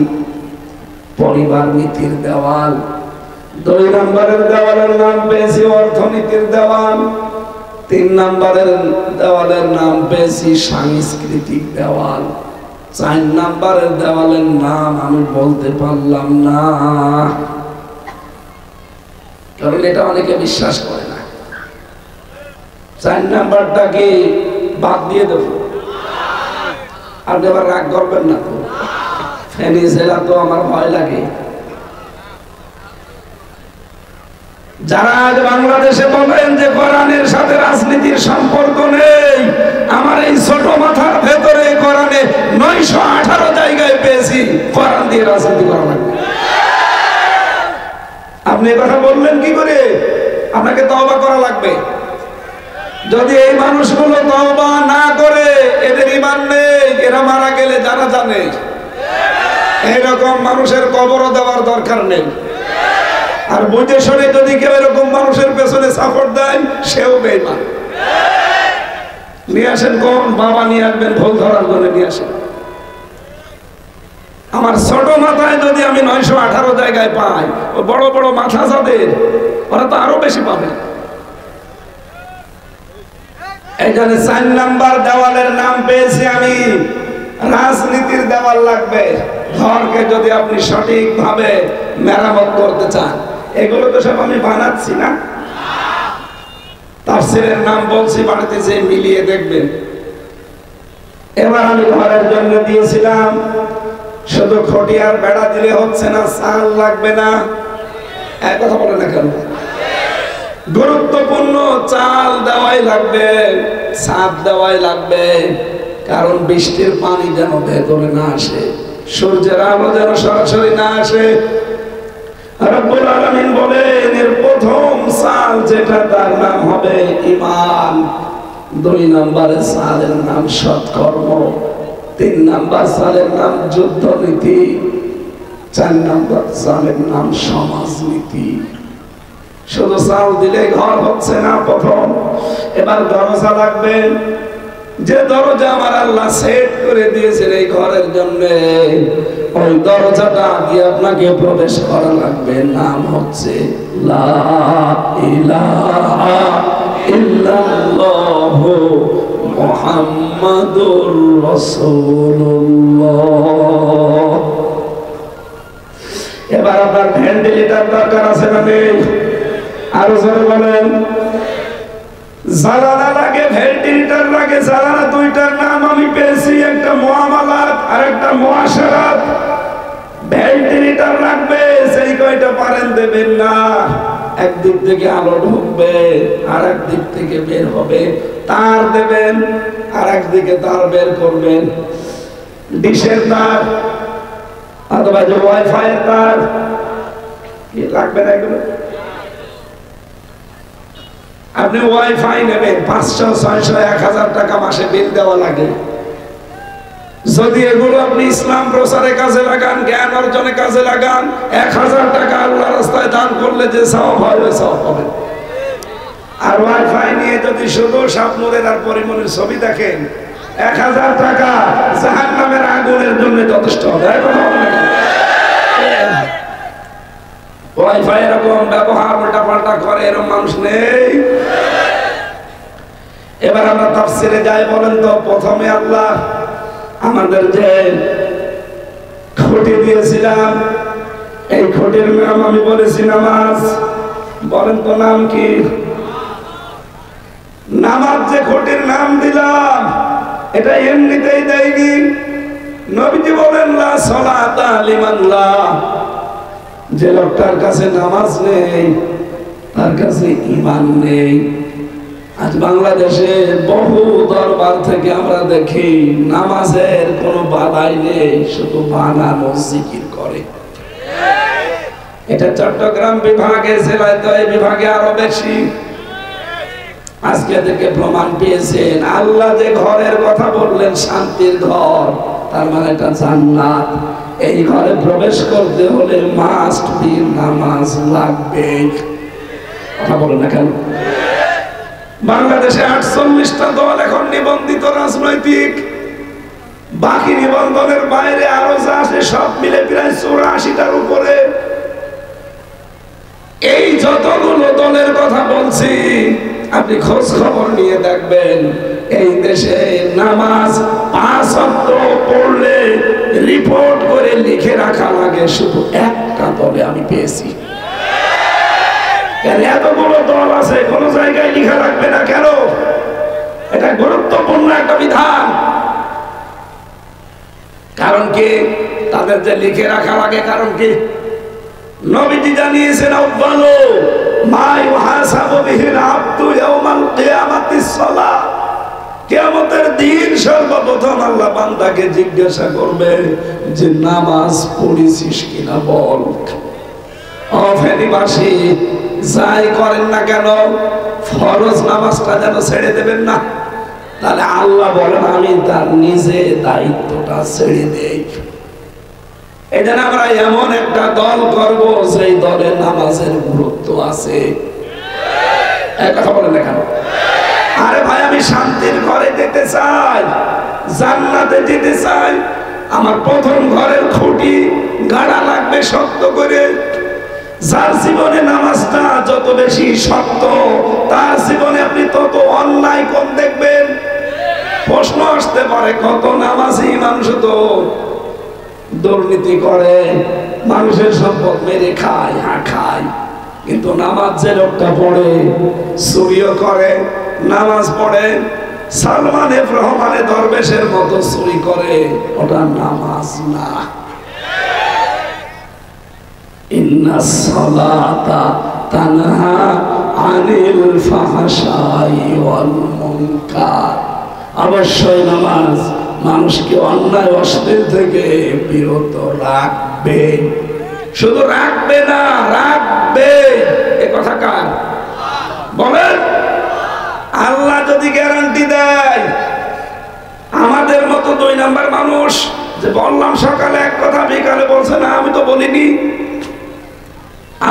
পরিবার নীতির দেওয়াল। 2 নম্বরের দেওয়ালের নাম পেয়েছি অর্থনীতির দেওয়াল। 3 নম্বরের দেওয়ালের নাম পেয়েছি সাংস্কৃতিক দেওয়াল। 4 নম্বরের দেওয়ালের নাম আমি বলতে পারলাম না, কারণ এটা অনেকে বিশ্বাস করে না। 4 নাম্বারটা কি বাদ দিয়ে দেবো? আপনি আবার রাগ করবেন না তো? ফেনী জেলা তো আমার ভয় লাগে। যারা আজ বাংলাদেশে বলেন যে কোরআনের সাথে রাজনীতির সম্পর্ক নেই, আমার এই ছোট মাথার ভেতরে কোরআনে 918 জায়গায় পেয়েছি কোরআন দিয়ে রাজনীতি করা লাগবে। আপনি এই কথা বললেন কি করে? আপনাকে তওবা করা লাগবে। যদি এই মানুষগুলো তওবা না করে, এদের ঈমান নেই, এরা মারা গেলে যারা জানে, এইরকম মানুষের কবরও দেওয়ার দরকার নেই। আর বুঝে শুনে যদি কেউ এরকম মানুষের পেছনে সাপোর্ট দেয়, সেও বেঈমান। নিয়ে আসেন, কোন বাবা নিয়ে আসবেন, ভুল ধরার জন্য নিয়ে আসেন। আমার ছোট মাথায় যদি আমি 918 জায়গায় পাই, ও বড় বড় মাথা যাদের, ওরা তো আরো বেশি পাবে। এখানে 4 নাম্বার দেওয়ালের নাম পেয়েছি আমি রাজনীতির দেওয়াল লাগবে। ঘরকে যদি আপনি সঠিকভাবে মেরামত করতে চান, এগুলো তো সব আমি বানাচ্ছি না, তাফসীরের নাম বলছি, বানাতে যে মিলিয়ে দেখবেন। এবার আমি ঘরের জন্য দিয়েছিলাম, শুধু খুঁটি আর বেড়া দিলে হচ্ছে না, চাল লাগবে না। এক কথা বলে না কেন? গুরুত্বপূর্ণ চাল দেওয়াই লাগবে, ছাদ দেওয়াই লাগবে, কারণ বৃষ্টির পানি যেন ভেতরে না আসে, সূর্যের আলো যেন সরাসরি না আসে। রব্বুল আলামিন বলেন এর প্রথম চাল যেটা, তার নাম হবে ঈমান। 2 নম্বরের চালের নাম সৎকর্ম। 3 নম্বর চালের নাম যুদ্ধনীতি। 4 নম্বর চালের নাম সমাজনীতি। শুধু চাল দিলে ঘর হচ্ছে না প্রথম, এবার দরজা লাগবে। যে দরজা আমার আল্লাহ সেট করে দিয়েছেন এই ঘরের জন্য, ওই দরজাটা দিয়ে আপনাকে প্রবেশ করা লাগবে। নাম হচ্ছে লা ইলাহা ইল্লাল্লাহু মুহাম্মাদুর রাসূলুল্লাহ। এবার আপনার ভেন্টিলেটর দরকার আছে না নেই? আরো জোরে বলেন। জানালা লাগে, ভেন্টিলেটর লাগে। জানালা 2টার নাম আমি পেয়েছি, একটা মুআমালাত আর একটা মুআশারাত। ভেন্টিলেটর লাগবে, সেই কয়টা পারেন দেবেন না। একদিক থেকে আলো ঢুকবে, আর একদিক থেকে বের হবে। তার দেবেন, আর একদিকে তার বের করবেন। ডিশের তার অথবা যে ওয়াইফাই এর তার, কি লাগবে না এগুলো? আপনি ওয়াইফাই নেবেন, 500, 600, 1000 টাকা মাসে বিল দেওয়া লাগে। যদি এগুলো আপনি ইসলাম প্রচারে কাজে লাগান, জ্ঞান অর্জনে কাজে লাগান, 1000 টাকা আল্লাহর রাস্তায় দান করলে যে সওয়াব হয়, ওই সওয়াব হবে। আর ওয়াইফাই নিয়ে যদি শুধু শাপনুরের আর পরিমনির ছবি দেখেন, 1000 টাকা জাহান্নামের আগুনের জন্য যথেষ্ট হবে। ওয়াইফাই এরকম ব্যবহার উল্টাপাল্টা করে এরকম মানুষ নেই। এবার আমরা তাফসীরে যাই। বলেন তো, প্রথমে আল্লাহ আমাদের যে খুঁটি দিয়েছিলাম, এই খুঁটির নাম আমি বলেছি নামাজ। বলেন তো নাম কি? নামাজ যে খুঁটির নাম দিলাম, এটা এমনিতেই দেয়নি। নবীজি বলেন লা সালাতা লিমান লা, যে লোকটার কাছে নামাজ নেই তার কাছে ঈমান নেই। আজ বাংলাদেশে বহু দরবার থেকে আমরা দেখি নামাজের কোনো বাধাই নেই, শুধু বানানো জিকির করে। এটা চট্টগ্রাম বিভাগে, জেলায় তো এই বিভাগে আরো বেশি। আজকে থেকে প্রমাণ পেয়েছেন, আল্লাহ যে ঘরের কথা বললেন শান্তির ঘর, তার মানে এটা জান্নাত। এই ঘরে প্রবেশ করতে হলে মাস্ট বি নামাজ লাগবে। কথা বলেন না কেন? বাংলাদেশে 48টা দল এখন নিবন্ধিত রাজনৈতিক, বাকি নিবন্ধনের বাইরে আরো যা আছে সব মিলে প্রায় 84টার উপরে। এই যতগুলো দলের কথা বলছি, আপনি খোঁজ খবর নিয়ে দেখবেন এই দেশে নামাজ 5 ওয়াক্ত পড়লে রিপোর্ট করে লিখে রাখা লাগে শুধু একটা দলে আমি পেয়েছি। এতগুলো দল আছে, কোন জায়গায় লিখা রাখবে না কেন? এটা গুরুত্বপূর্ণ একটা বিধান। কারণ কি? তাদের যে লিখে রাখা লাগে, কারণ কি? নবীজি জানিয়েছেন আউয়ালু মা ইউহাসাবু বিহিল আবদু ইয়াউমাল কিয়ামাতিস সালাহ। কিয়ামতের দিন সর্বপ্রথম আল্লাহ বান্দাকে জিজ্ঞাসা করবে যে নামাজ পড়েছিস কিনা বল। অফেরিবাসী যাই করেন না কেন ফরজ নামাজটা যেন ছেড়ে দেবেন না, তাহলে আল্লাহ বলেন আমি তার নিজে দায়িত্বটা ছেড়ে দেই। এই জন্য আমরা এমন একটা দল করব সেই দলে নামাজের গুরুত্ব আছে। এক কথা বলেন না কেন? আরে ভাই আমি শান্তির ঘরে যেতে চাই, জান্নাতে যেতে চাই, আমার প্রথম ঘরের খুঁটি গাড়া লাগবে শক্ত করে। যার জীবনে নামাজটা যত বেশি শক্ত তার জীবনে আপনি তত অন্যায় কম দেখবেন। প্রশ্ন আসতে পারে কত নামাজি মানুষ তো দুর্নীতি করে, মানুষের সম্পদ মেরে খায়, খায়, কিন্তু নামাজ যে লোকটা পড়ে চুরিও করে, নামাজ পড়ে, সালমান এফ রহমানে দরবেশের মতো চুরি করে, ওটা নামাজ না। ইন্নাস সালাতা তানহা আনিল ফাহশাই ওয়াল মুনকার। অবশ্যই নামাজ মানুষকে অন্যায় অশ্লীল থেকে বিরত রাখবে। শুধু রাখবে না, রাখবে। এ কথা কার বলেন? আল্লাহ যদি গ্যারান্টি দেয়, আমাদের মতো 2 নাম্বার মানুষ যে বললাম সকালে এক কথা বিকালে বলছে না, আমি তো বলিনি।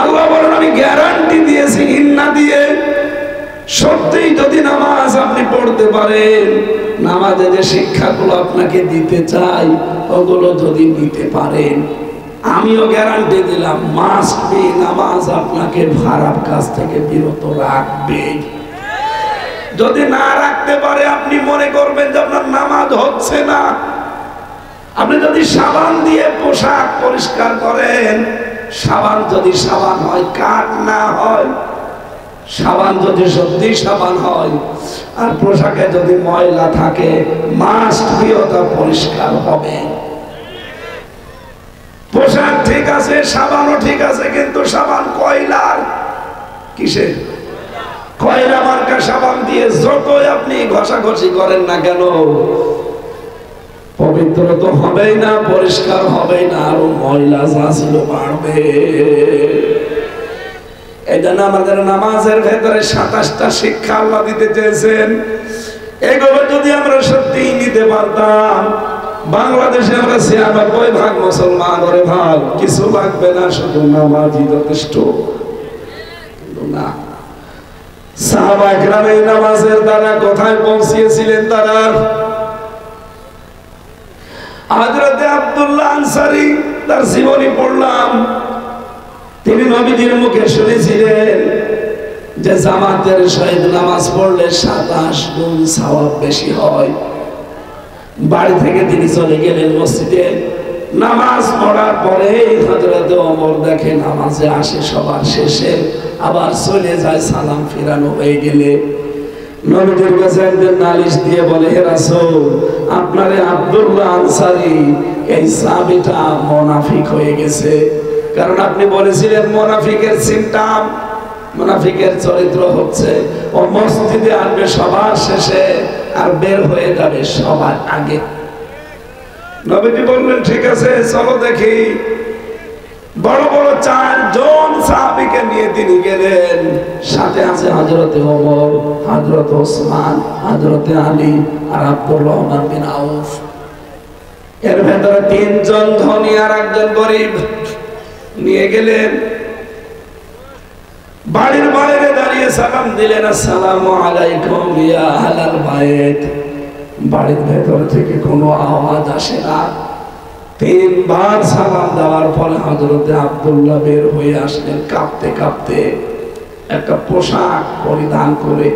আল্লাহ বলেন আমি গ্যারান্টি দিয়েছি ইন্না দিয়ে। সত্যিই যদি নামাজ আপনি পড়তে পারেন, নামাজে যে শিক্ষাগুলো আপনাকে দিতে চাই ওগুলো যদি নিতে পারেন, আমিও গ্যারান্টি দিলাম মাস্ট বি নামাজ আপনাকে খারাপ কাজ থেকে বিরত রাখবে। যদি না রাখতে পারে, আপনি মনে করবেন যে আপনার নামাজ হচ্ছে না। আপনি যদি সাবান দিয়ে পোশাক পরিষ্কার করেন, সাবান যদি সাবান হয়, কাঠ না হয়, সাবান যদি সত্যি সাবান হয়, আর পোশাকে যদি ময়লা থাকে, মাস্ট বি ওটা পরিষ্কার হবে। পোশাক ঠিক আছে, সাবানও ঠিক আছে, কিন্তু সাবান কয়লার, কিসের? কয়লা মার্কা সাবান দিয়ে যতই আপনি ঘষাঘষি করেন না কেন, পবিত্র তো হবেই না, পরিষ্কার হবেই না, আরো ময়লা যা ছিল বাড়বে। এই জন্য আমাদের নামাজের ভেতরে 27টা শিক্ষা আল্লাহ দিতে চেয়েছেন। এগুলো যদি আমরা সত্যি নিতে পারতাম, বাংলাদেশে আমরা 96% মুসলমান। ওরে ভাই, কিছু লাগবে না, শুধু নামাজই যথেষ্ট। কিন্তু না, সাহাবা একরাম এই নামাজের দ্বারা কোথায় পৌঁছিয়েছিলেন? তারা হযরতে আব্দুল্লাহ আনসারী তার জীবনী পড়লাম। তিনি নবীজির মুখে শুনেছিলেন যে জামাতের সহিত নামাজ পড়লে 27 গুণ সওয়াব বেশি হয়। বাড়ি থেকে তিনি চলে গেলেন মসজিদে। নামাজ পড়ার পরে হযরতে ওমর দেখে নামাজে আসে সবার শেষে, আবার চলে যায় সালাম ফিরানো হয়ে গেলে। নবীজির কাছে একজন নালিশ দিয়ে বলে, হে রাসূল, আপনারে আব্দুল্লাহ আনসারী এই সাহাবীটা মুনাফিক হয়ে গেছে। কারণ আপনি বলেছিলেন মুনাফিকের সিমটম, মুনাফিকের চরিত্র হচ্ছে ও মসজিদে আসবে সবার শেষে আর বের হয়ে যাবে সবার আগে। নবীজি বললেন ঠিক আছে, চলো দেখি। বড় বড় 4 জন সাহাবীকে নিয়ে তিনি গেলেন। সাথে আছে হযরতে ওমর, হযরতে ওসমান, হযরতে আলী আর আব্দুর রহমান বিন আউফ। এর ভেতরে 3 জন ধনী আর একজন গরিব নিয়ে গেলেন। বাড়ির বাইরে দাঁড়িয়ে সালাম দিলেন, আসসালামু আলাইকুম ইয়া আহলাল বাইত। বাড়ির ভেতর থেকে কোনো আওয়াজ আসে না। 3 বার সালাম দেওয়ার পরে হযরতে আব্দুল্লাহ বের হয়ে আসলেন কাঁপতে কাঁপতে, একটা পোশাক পরিধান করে।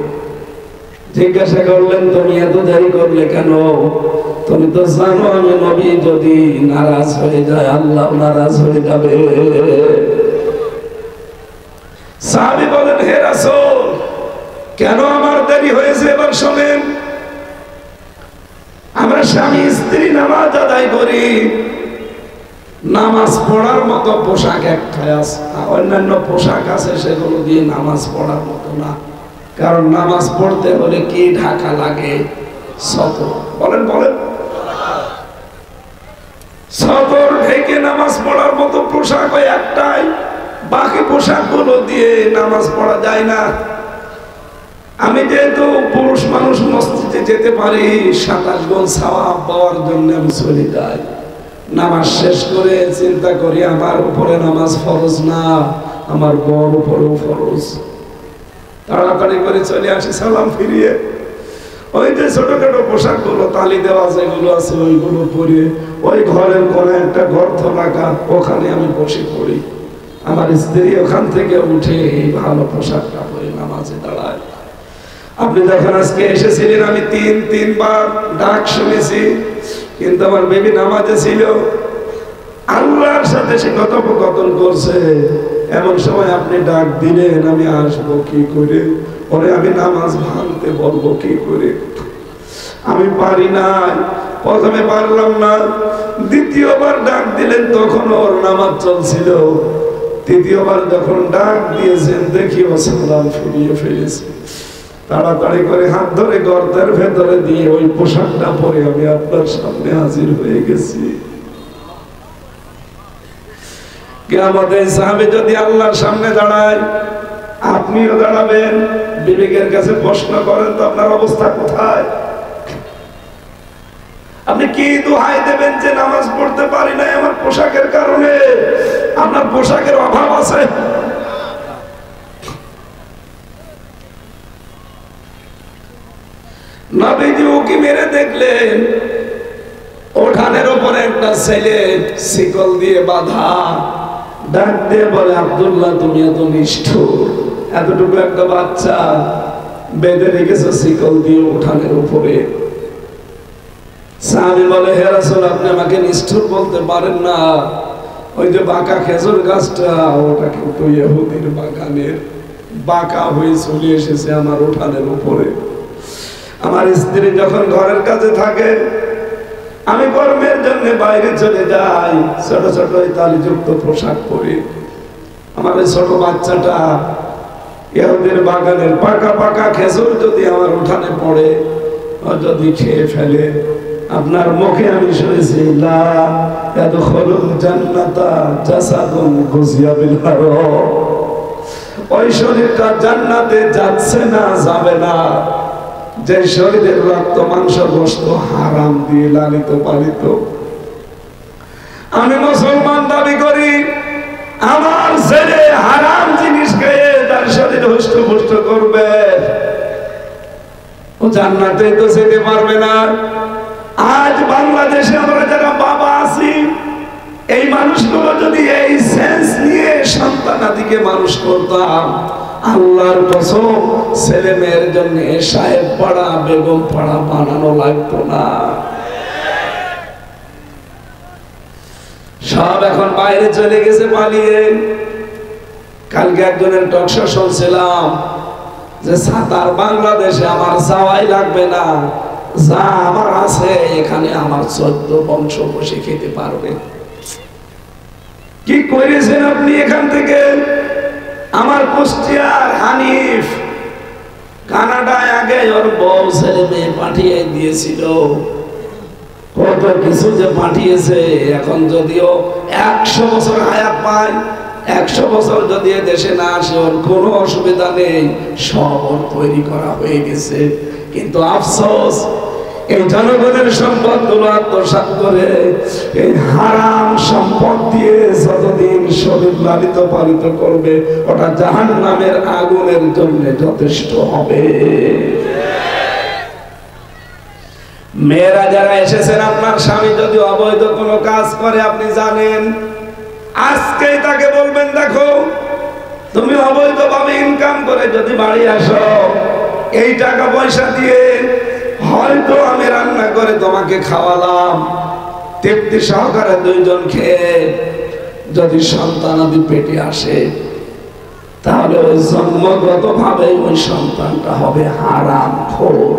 জিজ্ঞাসা করলেন, তুমি এত দেরি করলে কেন? তুমি তো জানো আমি নবী যদি নারাজ হয়ে যায় আল্লাহ নারাজ হয়ে যাবে। সাহাবী বলেন, হে রাসূল, কেন আমার দেরি হয়েছে এবার শোনেন। আমরা স্বামী স্ত্রী নামাজ আদায় করি, নামাজ পড়ার মতো পোশাক একটাই আছে, অন্যান্য পোশাক আছে সেগুলো দিয়ে নামাজ পড়ার মতো না। কারণ নামাজ পড়তে হলে কি ঢাকা লাগে? সতর। বলেন বলেন, সতর ঢেকে নামাজ পড়ার মতো পোশাক ওই একটাই, বাকি পোশাকগুলো দিয়ে নামাজ পড়া যায় না। আমি যেহেতু পুরুষ মানুষ মসজিদে যেতে পারি, 27 গুণ সওয়াব পাওয়ার জন্য আমি চলে যাই। নামাজ শেষ করে চিন্তা করি আমার উপরে নামাজ ফরজ না, আমার বর উপরেও ফরজ। তাড়াতাড়ি করে চলে আসি সালাম ফিরিয়ে, ওই যে ছোটখাটো পোশাক গুলো তালি দেওয়া যেগুলো আছে ওইগুলো পরে ওই ঘরের কোনে একটা গর্ত রাখা, ওখানে আমি বসে পড়ি। আমার স্ত্রী ওখান থেকে উঠে এই ভালো পোশাকটা পরে নামাজে দাঁড়ায়। আপনি যখন আজকে এসেছিলেন আমি তিনবার ডাক শুনেছি, কিন্তু আমার বেবি নামাজে ছিল, আল্লাহর সাথে সে কথোপকথন করছে। এমন সময় আপনি ডাক দিলেন, আমি আসবো কি করে, পরে আমি নামাজ ভাঙতে বলবো কি করে? আমি পারি না, প্রথমে পারলাম না, দ্বিতীয়বার ডাক দিলেন তখন ওর নামাজ চলছিল, তৃতীয়বার যখন ডাক দিয়েছেন দেখি ও সালাম ফিরিয়ে ফেলেছে। তাড়াতাড়ি করে হাত ধরে গর্তের ভেতরে দিয়ে ওই পোশাকটা পরে আমি আপনার সামনে হাজির হয়ে গেছি। কিয়ামতে সাহাবী যদি আল্লাহর সামনে দাঁড়ায়, আপনিও দাঁড়াবেন, বিবেকের কাছে প্রশ্ন করেন তো আপনার অবস্থা কোথায়? আপনি কি দোহাই দেবেন যে নামাজ পড়তে পারি না আমার পোশাকের কারণে? আপনার পোশাকের অভাব আছে। নবীজি উকি মেরে দেখলেন উঠানের উপরে একটা ছেলে শিকল দিয়ে বাঁধা, ডাক দিয়ে বলে, আব্দুল্লাহ তুমি এত নিষ্ঠুর, এতটুকু একটা বাচ্চা বেঁধে রেখেছো শিকল দিয়ে উঠানের উপরে। সাহাবী বলে, হে রাসূল আপনি আমাকে নিষ্ঠুর বলতে পারেন না, ওই যে বাঁকা খেজুর গাছটা ওটা কিন্তু ইহুদির বাগানের, বাঁকা হয়ে চলে এসেছে আমার উঠানের উপরে। আমার স্ত্রী যখন ঘরের কাছে থাকে, আমি কর্মের জন্য বাইরে চলে যাই, ছোট ছোট তালিযুক্ত পোশাক পরে। আমার এই ছোট বাচ্চাটা ইহুদির বাগানের পাকা পাকা খেজুর যদি আমার উঠানে পড়ে, ও যদি খেয়ে ফেলে, আপনার মুখে আমি শুনেছি লা ইয়াদখুলুল জান্নাতা জাসাদুন গুজিয়া বিল হারাম, ওই শরীরটা জান্নাতে যাচ্ছে না, যাবে না যে শরীরের রক্ত মাংস গোশত হারাম দিয়ে লালিত পালিত। আমি মুসলমান দাবি করি, আমার ছেলে হারাম জিনিস খেয়ে তার শরীর হুষ্ট করবে, ও জান্নাতে তো যেতে পারবে না। আজ বাংলাদেশে আমরা যারা বাবা আছি, এই মানুষগুলো যদি এই সেন্স নিয়ে সন্তানাদিকে মানুষ করতাম, আল্লাহর কসম ছেলে মেয়ের জন্য সাহেব পাড়া বেগম পাড়া বানানো লাগতো না। সব এখন বাইরে চলে গেছে পালিয়ে। কালকে একজনের টকশো শুনছিলাম যে সাতার বাংলাদেশে আমার যাওয়াই লাগবে না, যা আমার আছে এখানে আমার 14 বংশ বসে খেতে পারবে। কি করেছেন আপনি এখান থেকে? আমার কুষ্টিয়ার হানিফ কানাডায় আগে ওর বউ ছেলে মেয়ে পাঠিয়ে দিয়েছিল, কত কিছু যে পাঠিয়েছে। এখন যদিও 100 বছর হায়াত পায়, 100 বছর যদি দেশে না আসে ওর কোনো অসুবিধা নেই, সব ওর তৈরি করা হয়ে গেছে। কিন্তু আফসোস এই জনগণের সম্পদ গুলো আত্মসাৎ করে এই হারাম সম্পদ দিয়ে যতদিন শরীর লালিত পালিত করবে, ওটা জাহান্নামের আগুনের জন্য যথেষ্ট হবে। মেয়েরা যারা এসেছেন, আপনার স্বামী যদি অবৈধ কোনো কাজ করে আপনি জানেন, আজকেই তাকে বলবেন, দেখো তুমি অবৈধভাবে ইনকাম করে যদি বাড়ি আসো, এই টাকা পয়সা দিয়ে হয়তো আমি রান্না করে তোমাকে খাওয়ালাম, তৃপ্তি সহকারে দুইজন খেয়ে যদি সন্তানাদি পেটে আসে, তাহলে ওই জন্মগত ভাবে ওই সন্তানটা হবে হারামখোর।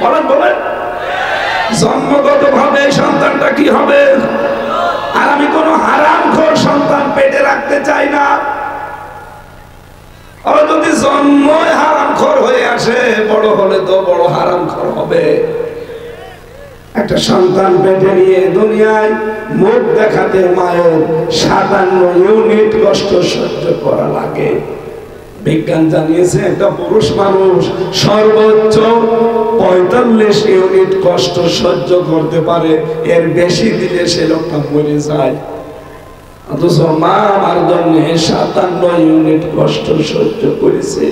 বলেন বলেন, জন্মগত ভাবে সন্তানটা কি হবে? আর আমি কোনো হারামখোর সন্তান পেটে রাখতে চাই না। আর যদি জন্মই হারামখোর হয়ে আসে, বড় হলে তো বড় হারামখোর হবে। একটা সন্তান পেটে নিয়ে দুনিয়ায় মুখ দেখাতে মায়ের 57 ইউনিট কষ্ট সহ্য করা লাগে। বিজ্ঞান জানিয়েছে একটা পুরুষ মানুষ সর্বোচ্চ 45 ইউনিট কষ্ট সহ্য করতে পারে, এর বেশি দিলে সে লোকটা মরে যায়। অথচ মা আমার জন্য 57 ইউনিট কষ্ট সহ্য করেছে।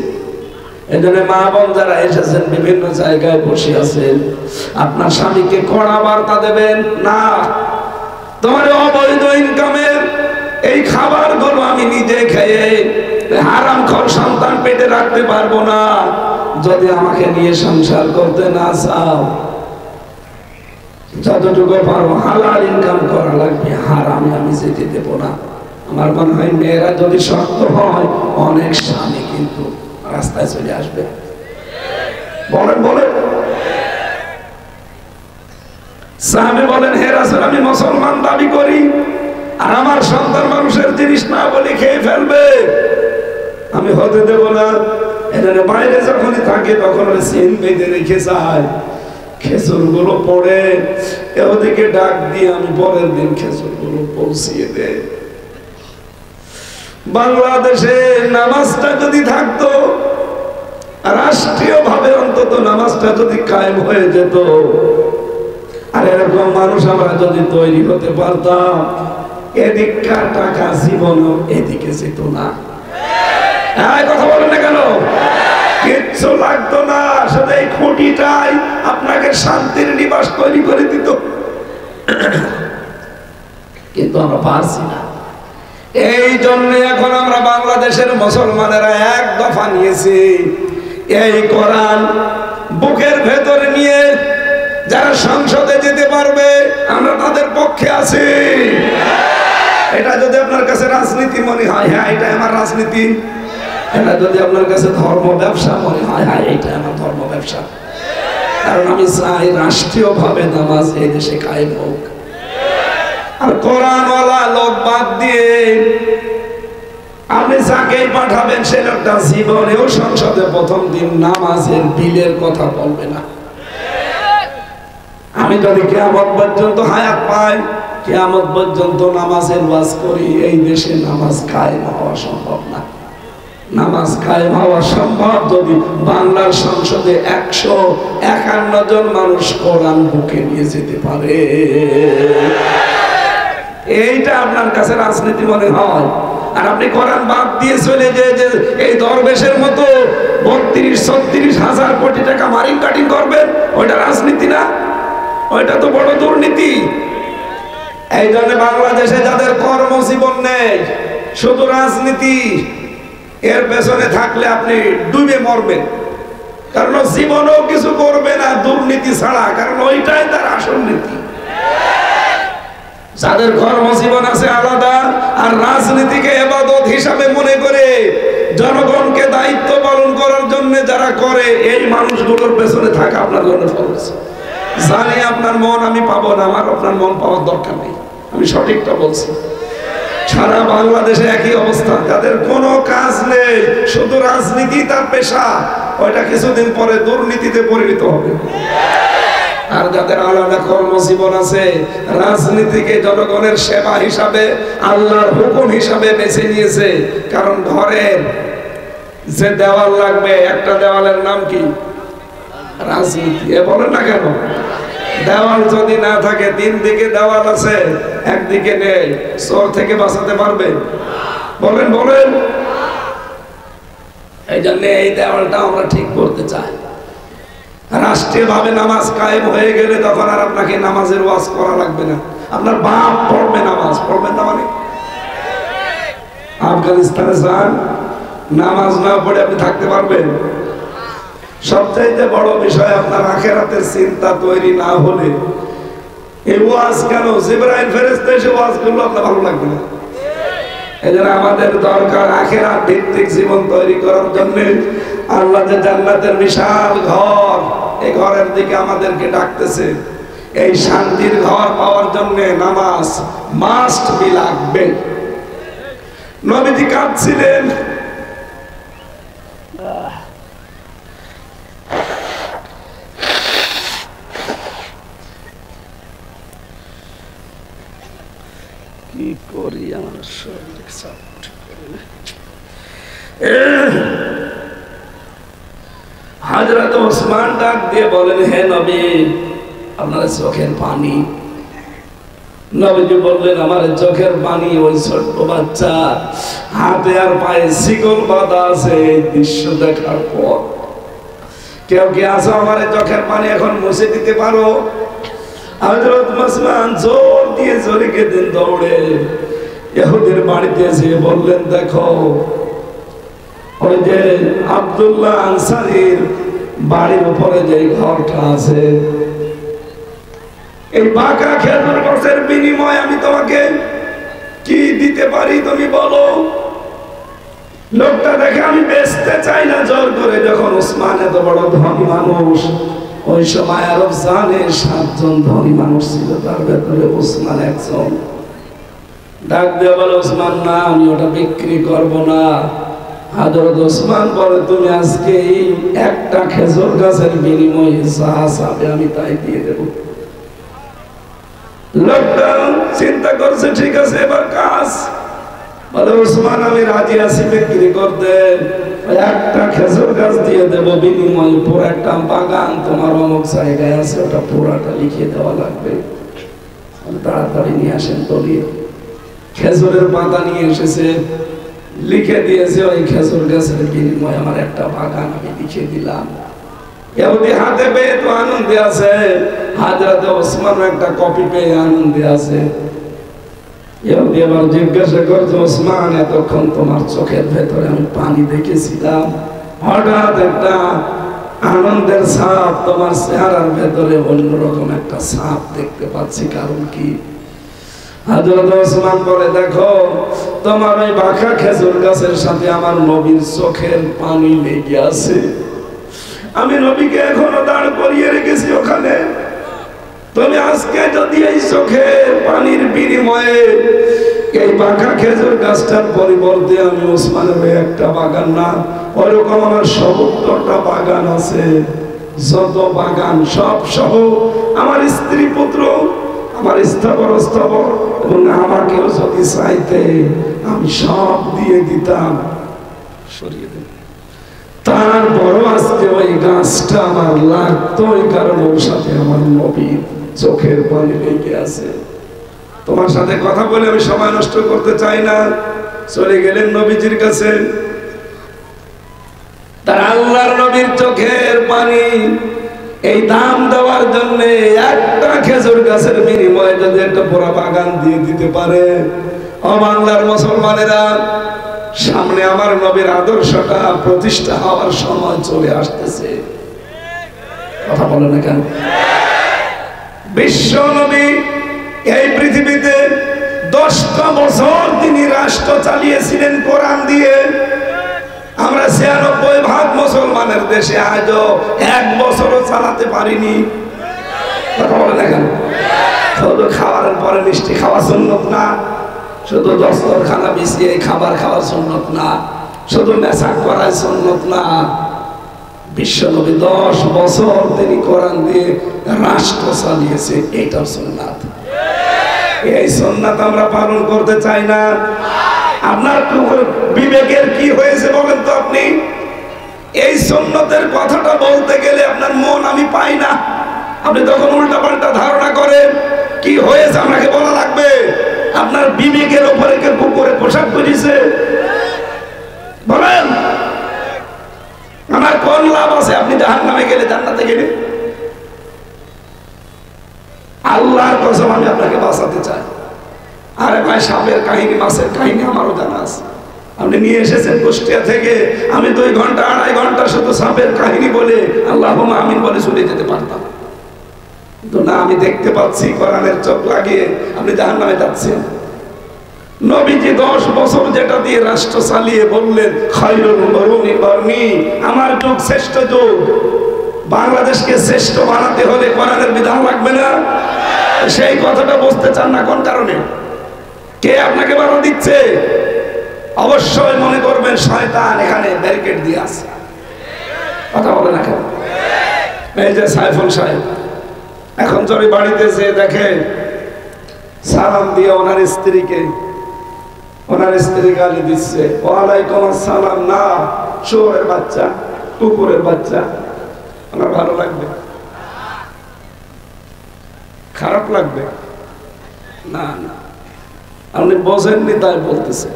এজন্য মা বোন যারা এসেছেন বিভিন্ন জায়গায় বসে আছেন, আপনার স্বামীকে কড়া বার্তা দেবেন না। তোমার অবৈধ ইনকামের এই খাবারগুলো আমি নিজে খেয়ে হারামখোর সন্তান পেটে রাখতে পারবো না। যদি আমাকে নিয়ে সংসার করতে না চাও, যতটুকু পারবো হালাল ইনকাম করা লাগবে, হারামে আমি যেতে দেবো না। আমার মনে হয় মেয়েরা যদি শক্ত হয়, অনেক স্বামী কিন্তু রাস্তায় চলে আসবে। বলেন বলেন, স্বামী বলেন, হে রাসূল, আমি মুসলমান দাবি করি, আর আমার সন্তান মানুষের জিনিস না বলে খেয়ে ফেলবে, আমি হতে দেব না। এখানে বাইরে যখনই থাকে তখন চেন বেঁধে রেখে যায়, খেজুর গুলো পড়ে ওদিকে ডাক দিয়ে আমি পরের দিন খেজুর গুলো পৌঁছিয়ে দেয়। বাংলাদেশে নামাজটা যদি থাকতো, রাষ্ট্রীয় ভাবে অন্তত নামাজটা যদি কায়েম হয়ে যেত, আর এরকম মানুষ আমরা যদি তৈরি হতে পারতাম, এদিককার টাকা জীবন এদিকে যেত না। কথা বলেন না কেন? কিচ্ছু লাগতো না, শুধু এই খুঁটিটাই আপনাকে শান্তির নিবাস তৈরি করে দিত। কিন্তু আমরা পারছি না। এই জন্য এখন আমরা বাংলাদেশের মুসলমানেরা এক দফা নিয়েছি, এই কোরআন বুকের ভেতরে নিয়ে যারা সংসদে যেতে পারবে আমরা তাদের পক্ষে আছি। এটা যদি আপনার কাছে রাজনীতি মনে হয়, হ্যাঁ এটা আমার রাজনীতি। এটা যদি আপনার কাছে ধর্ম ব্যবসা মনে হয়, হ্যাঁ এটা আমার ধর্ম ব্যবসা। কারণ আমি চাই রাষ্ট্রীয় ভাবে নামাজ এই দেশে কায়েম হোক। আর কোরআনওয়ালা লোক বাদ দিয়ে আপনি যাকেই পাঠাবেন সে লোকটা জীবনেও সংসদে প্রথম দিন নামাজের বিলের কথা বলবে না। আমি যদি কিয়ামত পর্যন্ত হায়াত পাই, কিয়ামত পর্যন্ত নামাজের ওয়াজ করি, এই দেশে নামাজ কায়েম হওয়া সম্ভব না। নামাজ কায়েম হওয়া সম্ভব যদি বাংলার সংসদে 151 জন মানুষ কোরআন বুকে নিয়ে যেতে পারে। এইটা আপনার কাছে রাজনীতি মনে হয়? আর আপনি কোরআন বাদ দিয়ে চলে যে এই দরবেশের মতো 32-36 হাজার কোটি টাকা মারিং কাটিং করবেন, ওইটা রাজনীতি না? ওইটা তো বড় দুর্নীতি। এই জন্য বাংলাদেশে যাদের কর্মজীবন নেই, শুধু রাজনীতি, এর পেছনে থাকলে আপনি ডুবে মরবেন। কারণ জীবনও কিছু করবে না দুর্নীতি ছাড়া, কারণ ওইটাই তার আসল নীতি। যাদের কর্মজীবন আছে আলাদা, আর রাজনীতিকে ইবাদত হিসাবে মনে করে জনগণকে দায়িত্ব পালন করার জন্য যারা করে, এই মানুষগুলোর পেছনে থাকা আপনার জন্য ফরজ। জানি আপনার মন আমি পাবো না, আমার আপনার মন পাওয়ার দরকার নেই, আমি সঠিকটা বলছি। সারা বাংলাদেশে একই অবস্থা, যাদের কোনো কাজ নেই, শুধু রাজনীতি তার পেশা, ওইটা কিছুদিন পরে দুর্নীতিতে পরিণত হবে। আর যাদের আলাদা কর্মজীবন আছে, রাজনীতিকে জনগণের সেবা হিসাবে, আল্লাহর হুকুম হিসাবে বেছে নিয়েছে। কারণ ঘরের যে দেওয়াল লাগবে, একটা দেওয়ালের নাম কি? রাজনীতি। এ বলেন না কেন? দেওয়াল যদি না থাকে, 3 দিকে দেওয়াল আছে, একদিকে নেই, চোর থেকে বাঁচাতে পারবে? বলেন বলেন। এই জন্য এই দেওয়ালটা আমরা ঠিক করতে চাই। রাষ্ট্রীয় ভাবে নামাজ কায়েম হয়ে গেলে তখন আর আপনাকে নামাজের ওয়াজ করা লাগবে না। আপনার বাপ পড়বে, নামাজ পড়বেন না মানে? আফগানিস্তানে যান, নামাজ না পড়ে আপনি থাকতে পারবেন? সবচাইতে বড় বিষয় আপনার আখিরাতের চিন্তা তৈরি না হলে এই ওয়াজ কেন জিবরাইল ফেরেশতা এসে ওয়াজ করলো আপনার ভালো লাগবে না। এজন্য আমাদের দরকার আখিরাত ভিত্তিক জীবন তৈরি করার জন্য আল্লাহ যে জান্নাতের বিশাল ঘর, এই ঘরের দিকে আমাদেরকে ডাকতেছে। এই শান্তির ঘর পাওয়ার জন্য নামাজ মাস্ট বি লাগবে। নবীজি কাঁদছিলেন, কি করি আমার শরীর সব ঠিক করে না। হযরত ওসমান ডাক দিয়ে বলেন, হে নবী, আপনার চোখের পানি। নবীজি বললেন, আমার চোখের পানি ওই ছোট্ট বাচ্চা হাতে আর পায়ে শিকল বাঁধা আছে এই দৃশ্য দেখার পর। কেউ কি আছো আমার চোখের পানি এখন মুছে দিতে পারো? হযরত ওসমান জোর দিয়ে জোরে গেলেন দৌড়ে ইহুদির বাড়িতে এসে বললেন, দেখো ওই যে আব্দুল্লাহ আনসারীর বাড়ির উপরে যে ঘরটা আছে, এই বাঁকা খেজুর গাছের বিনিময়ে আমি তোমাকে কি দিতে পারি তুমি বলো? লোকটা দেখে আমি বেচতে চাই না জোর করে। যখন ওসমান এত বড় ধনী মানুষ, ওই সময় আরব জানে 7 জন ধনী মানুষ ছিল, তার ভেতরে ওসমান একজন। ডাক দিয়ে বলে, ওসমান না, আমি ওটা বিক্রি করব না। হযরত ওসমান বলে, তুমি আজকে এই একটা খেজুর গাছের বিনিময়ে যা চাবে আমি তাই দিয়ে দেব। লোকটা চিন্তা করছে, ঠিক আছে এবার কাজ। বলে, ওসমান আমি রাজি আছি বিক্রি করতে, একটা খেজুর গাছ দিয়ে দেব বিনিময়ে পুরো একটা বাগান তোমার অমুক জায়গায় আছে, ওটা পুরাটা লিখে দেওয়া লাগবে। তাড়াতাড়ি নিয়ে আসেন দলিল। খেজুরের পাতা নিয়ে এসেছে, লিখে দিয়েছে ওই খেজুর গাছের বিনিময়ে আমার একটা বাগান আমি লিখে দিলাম। ইহুদি হাতে পেয়ে তো আনন্দে আছে, হযরত ওসমান একটা কপি পেয়ে আনন্দে আছে। ইহুদি আবার জিজ্ঞাসা করছে, ওসমান এতক্ষণ তোমার চোখের ভেতরে আমি পানি দেখেছিলাম, হঠাৎ একটা আনন্দের ছাপ, তোমার চেহারার ভেতরে অন্যরকম একটা ছাপ দেখতে পাচ্ছি, কারণ কি? হযরত ওসমান বলে, দেখো তোমার ওই বাঁকা খেজুর গাছের সাথে আমার নবীর চোখের পানি লেগে আছে। আমি নবীকে এখনো দাঁড় করিয়ে রেখেছি ওখানে। তুমি আজকে যদি এই চোখের পানির বিনিময়ে এই বাঁকা খেজুর গাছটার পরিবর্তে আমি ওসমানের একটা বাগান না, ওরকম আমার ৭০টা বাগান আছে, যত বাগান সব সহ আমার স্ত্রী পুত্র, আমার স্থাবর এবং আমাকেও যদি চাইতে আমি সব দিয়ে দিতাম। সরিয়ে দেব। তারপরও আজকে ওই গাছটা আমার লাগতো, ওই কারণে ওর সাথে আমার নবীর চোখের পানি লেগে আছে। তোমার সাথে কথা বলে আমি সময় নষ্ট করতে চাই না। চলে গেলেন নবীজির কাছে। তার আল্লাহর নবীর চোখের পানি এই দাম দেওয়ার জন্য একটা খেজুর গাছের বিনিময়ে যদি একটা পুরো বাগান দিয়ে দিতে পারে, ও বাংলার মুসলমানেরা, সামনে আমার নবীর আদর্শটা প্রতিষ্ঠা হওয়ার সময় চলে আসতেছে। কথা বলে না কেন? বিশ্ব নবী এই পৃথিবীতে 10টা বছর তিনি রাষ্ট্র চালিয়েছিলেন কোরআন দিয়ে। আমরা 96% মুসলমানের দেশে আজও 1 বছরও চালাতে পারিনি। কথা বলে না কেন? শুধু খাওয়ার পরে মিষ্টি খাওয়া সুন্নত না, শুধু দস্তরখানা বিছিয়ে খাবার খাওয়া সুন্নত না, শুধু নেশা করা সুন্নত না। বিশ্বনবী 10 বছর তিনি কোরআন দিয়ে রাষ্ট্র চালিয়েছে, এইটা সুন্নাত। এই সুন্নাত আমরা পালন করতে চাই না। আপনার বিবেকের কি হয়েছে বলেন তো? আপনি এই সুন্নতের কথাটা বলতে গেলে আপনার মন আমি পাই না। আপনি তখন উল্টা পাল্টা ধারণা করেন। কি হয়েছে আপনাকে বলা লাগবে? আপনার বিবেকের উপরে কে কুকুরে পোশাক পরিয়েছে বলেন? আমার কোন লাভ আছে আপনি জাহান্নামে গেলে জান্নাতে গেলে? আল্লাহর কসম আমি আপনাকে বাঁচাতে চাই। আরে ভাই, সাপের কাহিনী মাছের কাহিনী আমারও জানা আছে। আপনি নিয়ে এসেছেন কুষ্টিয়া থেকে, আমি 2 ঘন্টা 2.5 ঘন্টা শুধু সাপের কাহিনী বলে আল্লাহুম্মা আমিন বলে চলে যেতে পারতাম, কিন্তু না, আমি দেখতে পাচ্ছি কোরআনের চোখ লাগিয়ে আপনি জাহান্নামে যাচ্ছেন। নবীজি 10 বছর যেটা দিয়ে রাষ্ট্র চালিয়ে বললেন খায়রুল কুরুনি করনি, আমার যুগ শ্রেষ্ঠ যুগ, বাংলাদেশকে শ্রেষ্ঠ বানাতে হলে কোরআনের বিধান লাগবে না? সেই কথাটা বুঝতে চান না কোন কারণে? কে আপনাকে বাধা দিচ্ছে? অবশ্যই মনে করবেন শয়তান এখানে ব্যারিকেড দিয়ে আছে। কথা বলে না কেন? এই যে সাইফুল সাহেব এখন যদি বাড়িতে যে দেখে সালাম দিয়ে ওনার স্ত্রীকে, ওনার স্ত্রী গালি দিচ্ছে, ওয়ালাইকুম আসসালাম না, শুয়োরের বাচ্চা, কুকুরের বাচ্চা, ওনার ভালো লাগবে? খারাপ লাগবে? না না, আপনি বোঝেননি তাই বলতেছে।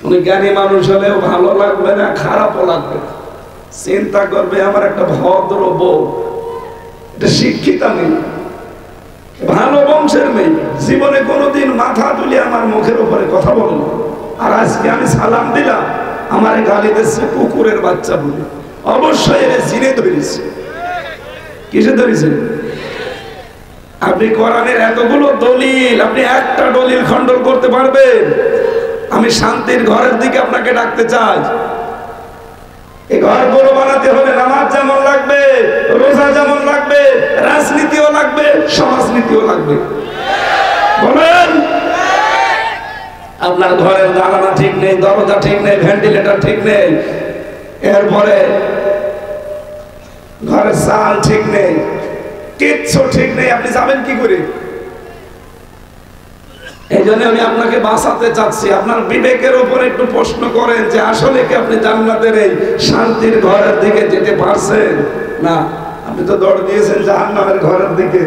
উনি জ্ঞানী মানুষ হলেও ভালো লাগবে না, খারাপও লাগবে না। চিন্তা করবে আমার একটা ভদ্র বউ, এটা শিক্ষিতা নেই, ভালো বংশের মেয়ে, জীবনে কোনোদিন মাথা তুলে আমার মুখের উপরে কথা বলল, আর আজকে আমি সালাম দিলাম, আমার গালি দিচ্ছে কুকুরের বাচ্চা বলে। অবশ্যই এর জিনে ধরেছে। কিসে ধরেছেন? আপনি কোরআনের এতগুলো দলিল, আপনি একটা দলিল খণ্ডন করতে পারবেন? আমি শান্তির ঘরের দিকে আপনাকে ডাকতে চাই। এই ঘরগুলো বানাতে হলে নামাজ যেমন লাগবে, রোজা যেমন লাগবে, রাজনীতিও লাগবে, সমাজনীতিও লাগবে। বলেন, আপনার ঘরের জানালা ঠিক নেই, দরজা ঠিক নেই, ভেন্টিলেটর ঠিক নেই, এরপরে ঘরের চাল ঠিক নেই, কিচ্ছু ঠিক নেই, আপনি যাবেন কি করে? এই জন্য আমি আপনাকে বাঁচাতে চাচ্ছি। আপনার বিবেকের উপর একটু প্রশ্ন করেন যে আসলে কি আপনি জান্নাতের এই শান্তির ঘরের দিকে যেতে পারছেন? না, আপনি তো দৌড় দিয়েছেন জাহান্নামের ঘরের দিকে।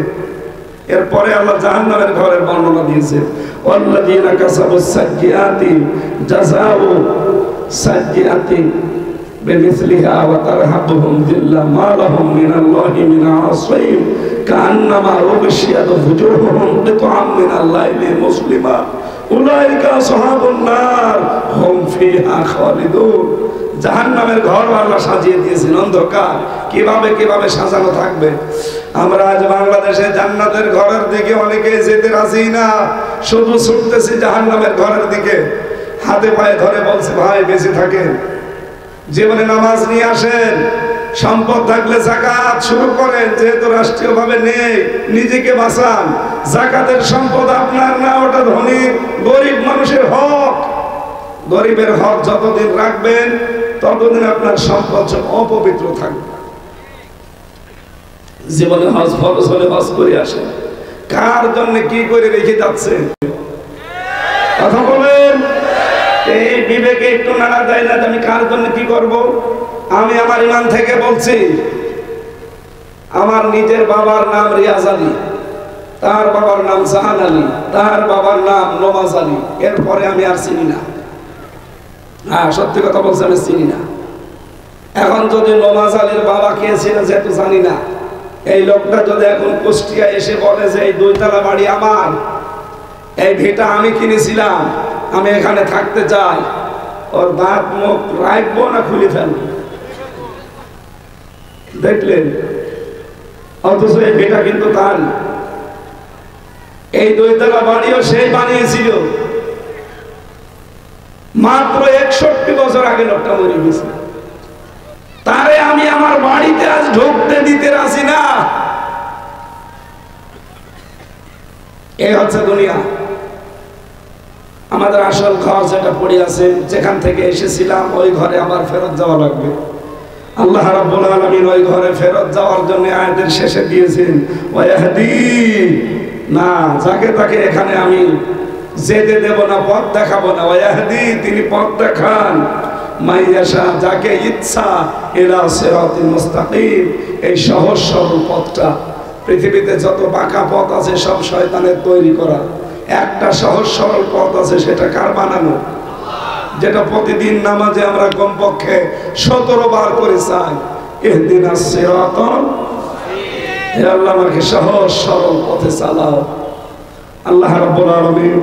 এরপরে আল্লাহ জাহান্নামের ঘরের বর্ণনা দিয়েছেন, ওয়াল্লাযীনা কাসাবুস সাইয়্যাতি জাযাউ সাইয়্যাতি বিমিসলিহা ওয়া তারহাকুহুম যিল্লা মা লাহুম মিনাল্লাহি মিন আসীম কান্নামা উগশিয়াত ফুজুরুহুম বিতআম মিনাল লাইলি মুসলিমা উলাইকা আসহাবুন নার হুম ফিহা খালিদুন। জাহান্নামের ঘর আল্লাহ সাজিয়ে দিয়েছেন অন্ধকার। কিভাবে কিভাবে সাজানো থাকবে? আমরা আজ বাংলাদেশে জান্নাতের ঘরের দিকে অনেকে যেতে রাজি না, শুধু ছুটতেছি জাহান্নামের ঘরের দিকে। হাতে পায়ে ধরে বলছে ভাই বেঁচে থাকেন, জীবনে নামাজ নিয়ে আসেন, সম্পদ থাকলে যাকাত শুরু করেন, যেহেতু রাষ্ট্রীয়ভাবে নেই, নিজেকে বাঁচান। যাকাতের সম্পদ আপনার না, ওটা ধনী গরিব মানুষের হক। গরিবের হক যতদিন রাখবেন ততদিন আপনার সম্পদ সব অপবিত্র থাকবে। জীবনে হজ ফরজ হলে হজ করে আসেন। কার জন্য কি করে রেখে যাচ্ছে? কথা বলেন। এই বিবেকে একটু নাড়া দেয় না, আমি কার জন্য কি করব? আমি আমার ইমান থেকে বলছি, আমার নিজের বাবার নাম রিয়াজ আলী, তার বাবার নাম জাহান আলী, তার বাবার নাম নওয়াজ আলী, এরপরে আমি আর চিনি না। হ্যাঁ, সত্যি কথা বলছি, আমি চিনি না। এখন যদি নওয়াজ আলীর বাবা কে ছিল যেহেতু জানি না, এই লোকটা যদি এখন কুষ্টিয়া এসে বলে যে এই 2 তলা বাড়ি আমার, এই ভিটা আমি কিনেছিলাম, আমি এখানে থাকতে চাই, ওর দাঁত মুখ রাখবো না খুলে ফেলবো? দেখলেন? অথচ এই ভিটা কিন্তু তার। এই 2 তলা বাড়িও সেই বানিয়েছিল। মাত্র 61 বছর আগে লোকটা মরে গেছে। তারে আমি আমার বাড়িতে আজ ঢুকতে দিতে রাজি না। এই হচ্ছে দুনিয়া। আমাদের আসল ঘর যেটা পড়ে আছে, যেখান থেকে এসেছিলাম ওই ঘরে আবার ফেরত যাওয়া লাগবে। আল্লাহ রাব্বুল আলামিন ওই ঘরে ফেরত যাওয়ার জন্য আয়াতের শেষে দিয়েছেন ওয়াহদি, না যাকে তাকে এখানে আমি যেতে দেব না, পথ দেখাবো না। ওয়াহদি, তিনি পথ দেখান মাইয়াশা, যাকে ইচ্ছা, ইলা সিরাতিল মুস্তাকিম, এই সহজ সরল পথটা। পৃথিবীতে যত বাঁকা পথ আছে সব শয়তানের তৈরি করা। একটা সহজ সরল পথ আছে, সেটা কার বানানো? যেটা প্রতিদিন নামাজে আমরা কমপক্ষে 17 বার করে চাই, ইহদিনাস সিরাতাল, হে আল্লাহ আমাকে সহজ সরল পথে চালাও। আল্লাহ রাব্বুল আলামিন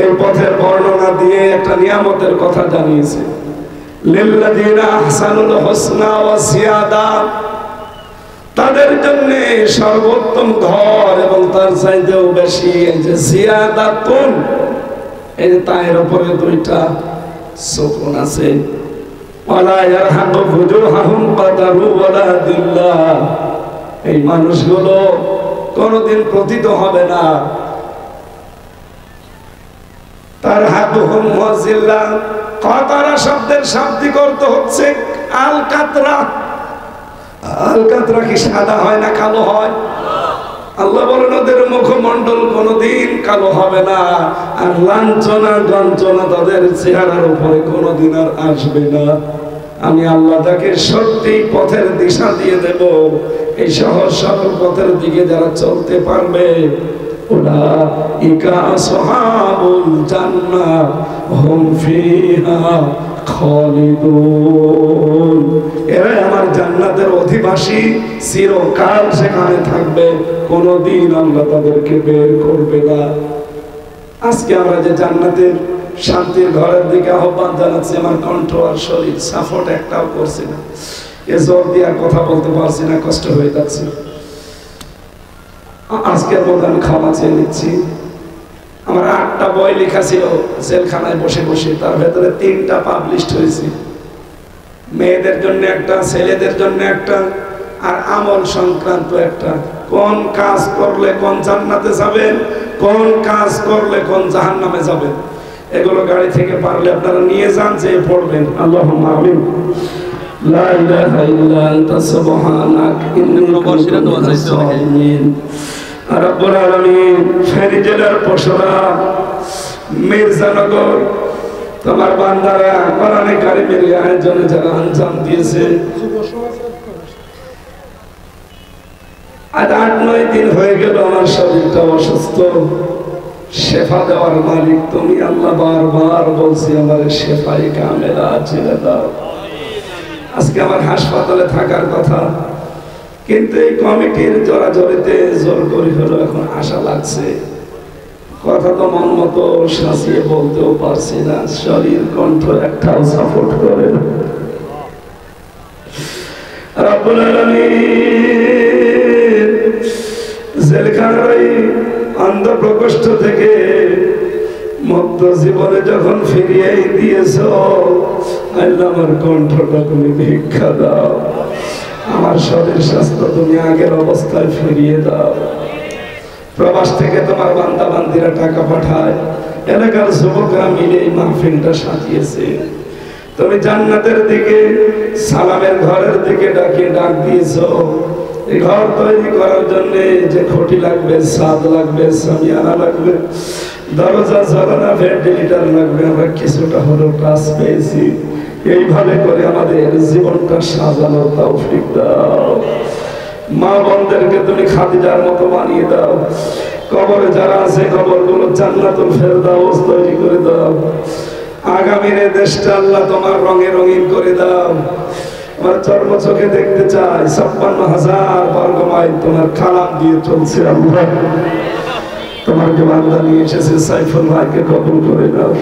এই পথের বর্ণনা দিয়ে একটা নিয়ামতের কথা জানিয়েছে, লিল্লাযিনা আহসানুল হুসনা ওয়া জিয়াদা, তাদের জন্য সর্বোত্তম ঘর এবং তার চাইতেও বেশি। এই যে জিয়াদাতুন, এই যে তায়ের উপরে দুইটা সুকুন আছে, ওয়ালা ইয়ারহাকু ফুজুরহাহুম কাদারু ওয়ালা দিল্লা, এই মানুষগুলো কোনদিন প্রতীত হবে না তার হাতুহুম ওয়াজিল্লা। কাতারা শব্দের শাব্দিক অর্থ হচ্ছে আল কাতরা। আল কাতরা কি সাদা হয় না কালো হয়? আল্লাহ বলেন ওদের মুখমণ্ডল কোনোদিন কালো হবে না, আর লাঞ্ছনা গঞ্চনা তাদের চেহারার উপরে কোনোদিন আর আসবে না। আমি আল্লাহ তাকে সত্যি পথের দিশা দিয়ে দেব। এই সহজ সরল পথের দিকে যারা চলতে পারবে, উলাইকা আসহাবুল জান্নাহ হুম ফিহা খালিদুন, এরা আমার জান্নাতের অধিবাসী, চিরকাল সেখানে থাকবে, কোনদিন আল্লাহ তাদেরকে বের করবে না। আজকে আমরা যে জান্নাতের শান্তির ঘরের দিকে আহ্বান জানাচ্ছি, আমার কণ্ঠ আর শরীর সাপোর্ট একটাও করছে না, এ জোর দিয়ে কথা বলতে পারছি না, কষ্ট হয়ে যাচ্ছে। আজকের মতো আমি ক্ষমা চেয়ে নিচ্ছি। আমার 8টা বই লেখা ছিল জেলখানায় বসে বসে, তার ভেতরে 3টা পাবলিশড হয়েছে। মেয়েদের জন্য একটা, ছেলেদের জন্য একটা, আর আমল সংক্রান্ত একটা। কোন কাজ করলে কোন জান্নাতে যাবেন, কোন কাজ করলে কোন জাহান্নামে যাবেন, এগুলো গাড়ি থেকে পারলে আপনারা নিয়ে যান, যে পড়বেন। আল্লাহুম্মা আমিন। লা ইলাহা ইল্লা আনতা সুবহানাক ইন্নী কুনতু মিনাজ জালিমিন। রব্বুল আলামিন, ফেনী জেলার পশুরা, মির্জানগর, তোমার বান্দারা কোরআনে কারিমের আয়োজনে যারা আঞ্জাম দিয়েছে, আজ 8-9 দিন হয়ে গেল আমার শরীরটা অসুস্থ। শেফা দেওয়ার মালিক তুমি আল্লাহ, বারবার বলছি আমার শেফাই কামেলা ছেড়ে দাও। আজকে আমার হাসপাতালে থাকার কথা, কিন্তু এই কমিটির জোরাজোরিতে জোর করি হলো এখন আশা লাগছে। কথা তো মন মতো সাজিয়ে বলতেও পারছি না, শরীর কণ্ঠ একটাও সাপোর্ট করে না। রব্বুল আলামিন, জেলখানার এই অন্ধ প্রকোষ্ঠ থেকে মুক্ত জীবনে যখন ফিরিয়ে দিয়েছ, আল্লাহ আমার কণ্ঠটা তুমি ভিক্ষা দাও, আমার শরীর স্বাস্থ্য তুমি আগের অবস্থায় ফিরিয়ে দাও। প্রবাস থেকে তোমার বান্দা বান্দিরা টাকা পাঠায়, এলাকার যুবকরা মিলে এই মাহফিলটা সাজিয়েছে। তুমি জান্নাতের দিকে, সালামের ঘরের দিকে ডাক দিয়েছ। এই ঘর তৈরি করার জন্য যে খুঁটি লাগবে, ছাদ লাগবে, সামিয়ানা লাগবে, দরজা জানালা, ভেন্টিলেটর লাগবে, আমরা কিছুটা হলেও কাজ পেয়েছি। এইভাবে করে আমাদের জীবনটা সাজানোর তৌফিক দাও। মা বোনদেরকে তুমি খাদিজার মতো বানিয়ে দাও। কবরে যারা আছে কবরগুলো জান্নাতুল ফেরদাউস তৈরি করে দাও। আগামীর এই দেশটা আল্লাহ তোমার রঙে রঙিন করে দাও। আমার চর্ম চোখে দেখতে চাই 56,000 বর্গ মাইল তোমার কালাম দিয়ে চলছে। আল্লাহ তোমার যে বান্দা নিয়ে এসেছে সাইফুল ভাইকে কবুল করে দাও।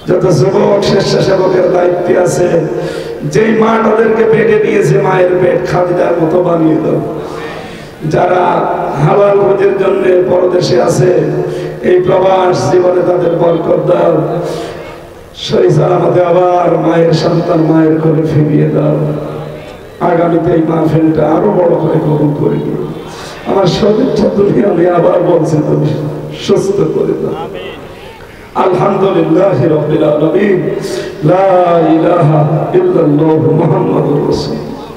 যত যুবক স্বেচ্ছাসেবকের দায়িত্বে আছে, যেই মা তাদেরকে পেটে নিয়েছে, মায়ের পেট খাদিজার মতো বানিয়ে দাও। যারা হালাল রুজির জন্য পরদেশে আছে, এই প্রবাস জীবনে তাদের বরকত দাও। সহি সালামতে আবার মায়ের সন্তান মায়ের করে ফিরিয়ে দাও। আগামীতে এই মাহফিলটা আরো বড় করে কবুল করে দিও। আমার শরীরটা তুমি, আমি আবার বলছি, তুমি সুস্থ করে দাও। আলহামদুলিল্লাহ রাব্বিল আলামিন। লা ইলাহা ইল্লাল্লাহু মুহাম্মাদুর রাসূলুল্লাহ।